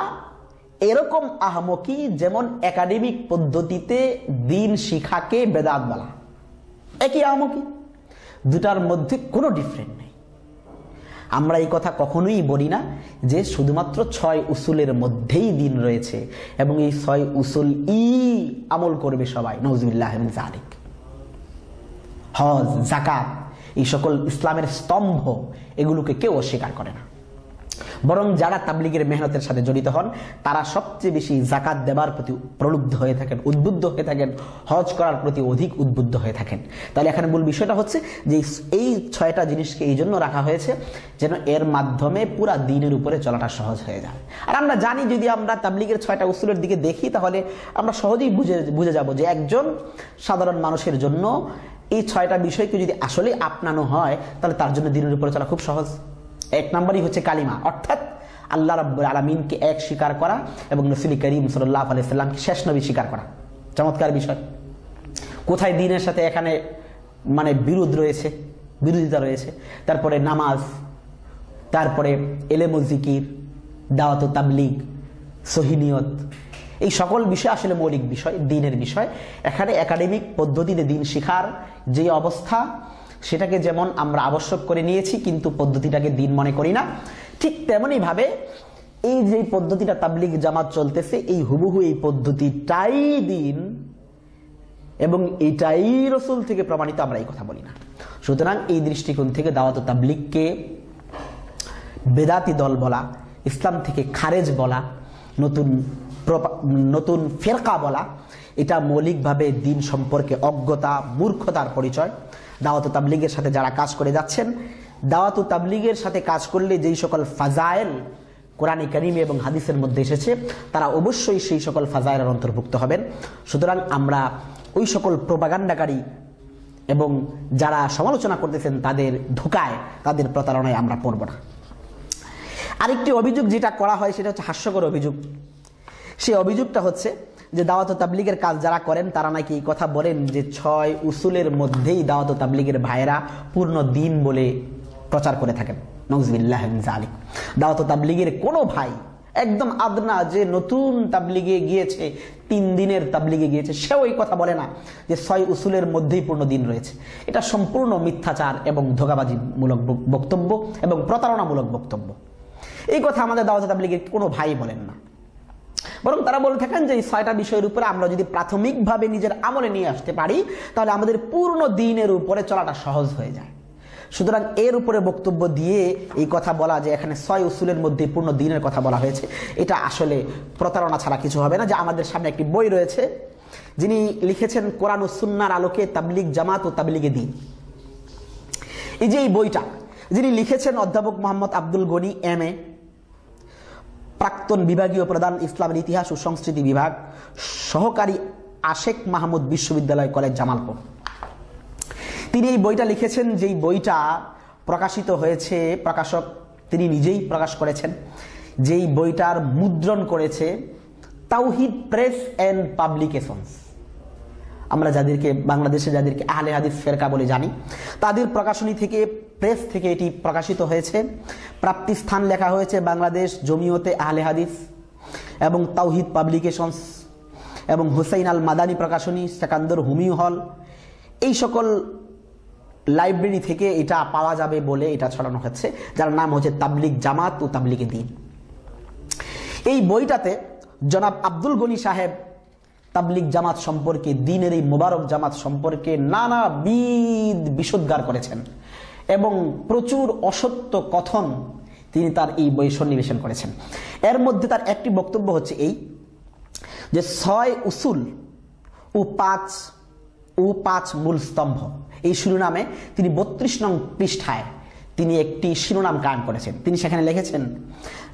এরকম আহমকি যেমন একাডেমিক পদ্ধতিতে দিন শিখাকে বেদাত বলা, একই আহমকি, দুটার মধ্যে কোনো ডিফারেন্ট নেই। আমরা এই কথা কখনোই বলি না যে শুধুমাত্র 6 উসুলের মধ্যেই দিন রয়েছে এবং এই 6 উসুল আমল করবে সবাই, নাউজুবিল্লাহ মিন যালিক। হজ, যাকাত, এই সকল ইসলামের স্তম্ভ, এগুলোকে কেউ অস্বীকার করে না, বরং যারা তাবলীগের মেহনতের সাথে জড়িত হন তারা সবচেয়ে বেশি যাকাত দেবার প্রতি প্রলুব্ধ হয়ে থাকেন, উদ্বুদ্ধ হয়ে থাকেন, হজ করার প্রতি অধিক উদ্বুদ্ধ হয়ে থাকেন। তাহলে এখানে মূল বিষয়টা হচ্ছে যে এই 6টা জিনিসকে এই জন্য রাখা হয়েছে যেন এর মাধ্যমে পুরা দিনের উপরে চলাটা সহজ হয়ে যায়। আর আমরা জানি, যদি আমরা তাবলীগের 6টা উসুলের দিকে দেখি তাহলে আমরা সহজেই বুঝে যাব যে একজন সাধারণ মানুষের জন্য এই 6টা বিষয়কে যদি আসলে আপনানো হয় তাহলে তার জন্য দিনের উপরে চলা খুব সহজ। 1 নম্বরই হচ্ছে কালিমা, অর্থাৎ আল্লাহ রাব্বুল আলামিনকে এক স্বীকার করা এবং নবী করিম সাল্লাল্লাহু আলাইহি সাল্লামকে শেষ নবী স্বীকার করা। চমৎকার বিষয়। কোথায় দিনের সাথে এখানে বিরোধিতা রয়েছে। তারপরে নামাজ, তারপরে ইলম ও জিকির, দাওয়াত ও তাবলীগ, সহিহ নিয়ত, এই সকল বিষয় আসলে মৌলিক বিষয়, দ্বীনের বিষয়। এখানে একাডেমিক পদ্ধতিতে দ্বীন শিখার যে অবস্থা, সেটাকে যেমন আমরা আবশ্যক করে নিয়েছি কিন্তু পদ্ধতিটাকে দ্বীন মনে করি না, ঠিক তেমনি ভাবে এই যে পদ্ধতিটা তাবলীগ জামাত চলতেছে, এই হুবহু এই পদ্ধতিটাই দ্বীন এবং এটাই রাসূল থেকে প্রমাণিত, আমরা এই কথা বলি না। সুতরাং এই দৃষ্টিকোণ থেকে দাওয়াত ও তাবলীগকে বেদাতি দল বলা, ইসলাম থেকে খারেজ বলা, নতুন ফেরকা বলা, এটা মৌলিকভাবে দ্বীন সম্পর্কে অজ্ঞতা, মূর্খতার পরিচয়। দাওয়াত ও তাবলীগের সাথে যারা কাজ করে যাচ্ছেন, দাওয়াত ও তাবলীগের সাথে কাজ করলে যেই সকল ফাজায়েল কোরআনে কারিমে এবং হাদিসের মধ্যে এসেছে তারা অবশ্যই সেই সকল ফাজায়েলের অন্তর্ভুক্ত হবেন। সুতরাং আমরা ওই সকল প্রোপাগান্ডাকারী এবং যারা সমালোচনা করতেছেন তাদের ধোঁকায়, তাদের প্রতারণায় আমরা পড়ব না। আরেকটি অভিযোগ যেটা করা হয় সেটা হচ্ছে হাস্যকর অভিযোগ। সেই অভিযোগটা হচ্ছে যে দাওয়াত ও তাবলীগের কাজ যারা করেন তারা নাকি এই কথা বলেন যে 6 উসুলের মধ্যেই দাওয়াত ও তাবলীগের ভাইরা পূর্ণ দিন বলে প্রচার করে থাকেন। নাউজুবিল্লাহ মিন যালিক। দাওয়াত ও তাবলীগের কোনো ভাই, একদম আদনা যে নতুন তাবলীগে গিয়েছে, 3 দিনের তাবলীগে গিয়েছে, সেও এই কথা বলে না যে 6 উসুলের মধ্যেই পূর্ণ দিন রয়েছে। এটা সম্পূর্ণ মিথ্যাচার এবং ধোঁকাবাজিমূলক বক্তব্য এবং প্রতারণামূলক বক্তব্য। এই কথা আমাদের দাওয়াত ও তাবলীগের কোনো ভাই বলেন না। বরং তারা বলে থাকেন যে এই 6টা বিষয়ের উপরে আমরা যদি প্রাথমিকভাবে নিজের আমলে নিয়ে আসতে পারি তাহলে আমাদের পূর্ণ দ্বীনের উপরে চলাটা সহজ হয়ে যায়। সুতরাং এর উপরে বক্তব্য দিয়ে এই কথা বলা যে এখানে 6 উসুলের মধ্যে পূর্ণ দ্বীনের কথা বলা হয়েছে, এটা আসলে প্রতারণা ছাড়া কিছু হবে না। যে আমাদের সামনে একটি বই রয়েছে, যিনি লিখেছেন কোরআন ও সুন্নাহর আলোকে তাবলীগ জামাত ও তাবলীগে দ্বীন। এই যে এই বইটা যিনি লিখেছেন অধ্যাপক মোহাম্মদ আব্দুল গনি MA, প্রাক্তন বিভাগীয় প্রধান, ইসলামের ইতিহাস ও সংস্কৃতি বিভাগ, সহকারী, আশেক মাহমুদ বিশ্ববিদ্যালয় কলেজ, জামালপুর। তিনি এই বইটা লিখেছেন, যেই বইটা প্রকাশিত হয়েছে, প্রকাশক তিনি নিজেই প্রকাশ করেছেন, যেই বইটার মুদ্রণ করেছে তাওহিদ প্রেস এন্ড পাবলিকেশনস। আমরা যাদেরকে বাংলাদেশে যাদেরকে আহলে হাদিস ফেরকা বলে জানি, তাদের প্রকাশনী থেকে, প্রেস থেকে এটি প্রকাশিত হয়েছে। প্রাপ্তি স্থান লেখা হয়েছে বাংলাদেশ জমিয়তে আহলে হাদিস এবং তাওহিদ পাবলিকেশনস এবং হুসাইন আল মাদানী প্রকাশনী, সেকান্দর হুমিউ হল, এই সকল লাইব্রেরি থেকে এটা পাওয়া যাবে বলে এটা ছড়ানো হচ্ছে, যার নাম হচ্ছে তাবলীগ জামাত ও তাবলীগে দ্বীন। এই বইটাতে জনাব আব্দুল গনি সাহেব তাবলীগ জামাত সম্পর্কে, দ্বীনের এই মোবারক জামাত সম্পর্কে নানাবিধ বিষোদ্গার করেছেন এবং প্রচুর অসত্য কথন তিনি তার এই বই সন্নিবেশন করেছেন। এর মধ্যে তার একটি বক্তব্য হচ্ছে এই যে 6 উসুল ও 5 মূল স্তম্ভ, এই শিরোনামে তিনি 32 নং পৃষ্ঠায় তিনি একটি শিরোনাম কায়েম করেছেন। তিনি সেখানে লিখেছেন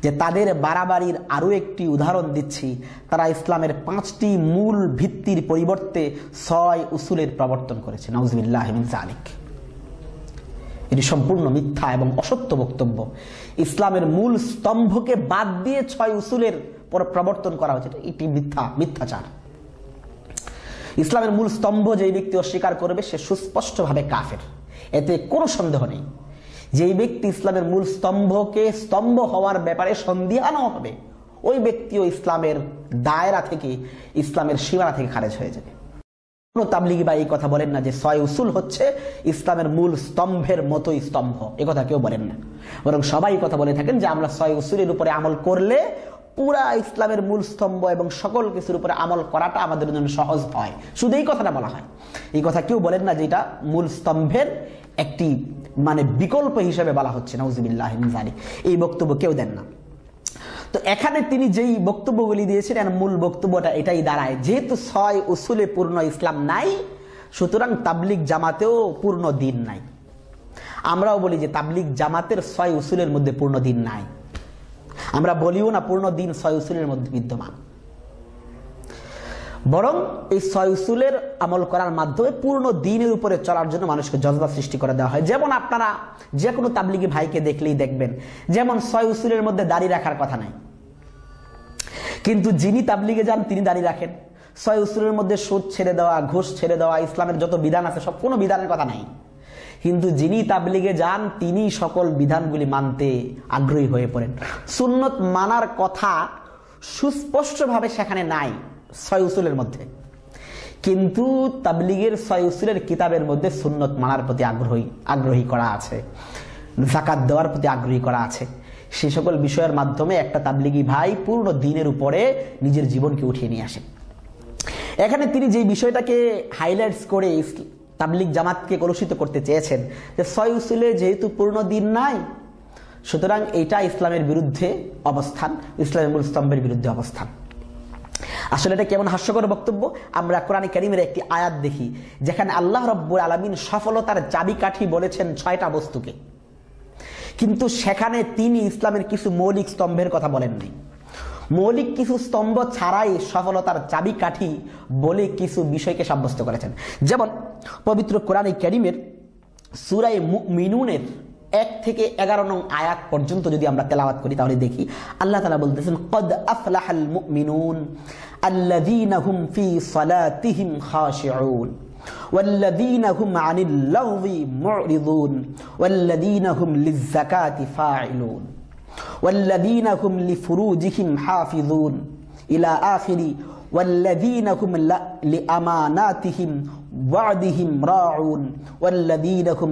যে তাদের বাড়াবাড়ির আরও একটি উদাহরণ দিচ্ছি, তারা ইসলামের 5টি মূল ভিত্তির পরিবর্তে 6 উসুলের প্রবর্তন করেছে। নাউজুবিল্লাহ মিন যালিক। এটি সম্পূর্ণ মিথ্যা এবং অসত্য বক্তব্য। ইসলামের মূল স্তম্ভকে বাদ দিয়ে 6 উসুলের প্রবর্তন করা হয়েছে, এটি মিথ্যাচার। ইসলামের মূল স্তম্ভ যেই ব্যক্তি অস্বীকার করবে সে সুস্পষ্টভাবে কাফের, এতে কোনো সন্দেহ নেই। যেই ব্যক্তি ইসলামের মূল স্তম্ভকে স্তম্ভ হওয়ার ব্যাপারে সন্দিহানও হবে, ওই ব্যক্তিও ইসলামের দায়রা থেকে, ইসলামের সীমানা থেকে খারেজ হয়ে যাবে। কোনো তাবলীগী ভাই এই কথা বলেন না যে 6 উসুল হচ্ছে ইসলামের মূল স্তম্ভের মতোই স্তম্ভ, এ কথা কেউ বলেন না। বরং সবাই কথা বলে থাকেন যে আমরা 6 উসুলের উপরে আমল করলে পুরা ইসলামের মূল স্তম্ভ এবং সকল কিছুর উপরে আমল করাটা আমাদের জন্য সহজ হয়, শুধু এই কথাটা বলা হয়। এই কথা কেউ বলেন না যে এটা মূল স্তম্ভের একটি বিকল্প হিসেবে বলা হচ্ছে। নাউজুবিল্লাহ মিন যালিক, এই বক্তব্য কেউ দেন না। তো এখানে তিনি যেই বক্তব্যগুলি দিয়েছিলেন, মূল বক্তব্যটা এটাই দাঁড়ায়, যেহেতু 6 উসুলে পূর্ণ ইসলাম নাই, সুতরাং তাবলীগ জামাতেও পূর্ণ দ্বীন নাই। আমরাও বলি যে তাবলীগ জামাতের 6 উসুলের মধ্যে পূর্ণ দ্বীন নাই। আমরা বলিও না পূর্ণ দ্বীন 6 উসুলের মধ্যে বিদ্যমান, বরং এই 6 উসুলের আমল করার মাধ্যমে পূর্ণ দ্বীনের উপরে চলার জন্য মানুষকে জজবা সৃষ্টি করে দেওয়া হয়। যেমন আপনারা যে কোনো তাবলীগী ভাইকে দেখলেই দেখবেন, যেমন 6 উসুলের মধ্যে দাড়ি রাখার কথা নাই, কিন্তু যিনি তাবলীগে যান তিনি দাড়ি রাখেন। 6 উসুলের মধ্যে সুদ ছেড়ে দেওয়া, ঘুষ ছেড়ে দেওয়া, ইসলামের যত বিধান আছে সব কোনো বিধানের কথা নাই, কিন্তু যিনি তাবলীগে যান তিনি সকল বিধানগুলি মানতে আগ্রহী হয়ে পড়েন। সুন্নত মানার কথা সুস্পষ্টভাবে সেখানে নাই 6 উসুলের মধ্যে, কিন্তু তাবলীগের 6 উসুলের কিতাবের মধ্যে সুন্নত মানার প্রতি আগ্রহী করা আছে, যাকাত দেওয়ার প্রতি আগ্রহী করা আছে। সেই সকল বিষয়ের মাধ্যমে একটা তাবলীগী ভাই পূর্ণ দ্বীনের উপরে নিজের জীবনকে উঠিয়ে নিয়ে আসে। এখানে তিনি যে বিষয়টাকে হাইলাইটস করে তাবলীগ জামাতকে কলুষিত করতে চেয়েছেন যে 6 উসুলে যেহেতু পূর্ণ দ্বীন নাই, সুতরাং এটা ইসলামের বিরুদ্ধে অবস্থান, ইসলামের মূল স্তম্ভের বিরুদ্ধে অবস্থান। আসলে এটা কেমন হাস্যকর বক্তব্য। আমরা কোরআনে কারীমের একটি আয়াত দেখি যেখানে আল্লাহ রাব্বুল আলামিন সফলতার চাবিকাঠি বলেছেন 6টা বস্তুকে, কিন্তু সেখানে তিনি ইসলামের কিছু মৌলিক স্তম্ভের কথা বলেননি। মৌলিক কিছু স্তম্ভ ছাড়াই সফলতার চাবিকাঠি বলে কিছু বিষয়কে সাব্যস্ত করেছেন। যেমন পবিত্র কোরআনে কারীমের সূরা মুমিনুনের 1 থেকে 11 নং আয়াত পর্যন্ত যদি আমরা তেলাওয়াত করি তাহলে দেখি আল্লাহ তাআলা বলতেছেন, ক্বাদ আফলাহাল মুমিনুন আল্লাযীনা হুম ফী সালাতিহিম খাশিউন ওয়াল্লাযীনা হুম আনিল লাগবি মুরিদুন ওয়াল্লাযীনা হুম লিয-যাকাতি ফাইলুন ওয়াল্লাযীনা হুম লিফুরুজিহিম হাফিজুন ইলা আখিরি ওয়াল্লাযীনা হুম লিআমানাতিহিম ওয়া'দিহিম রাউন ওয়াল্লাযীনা হুম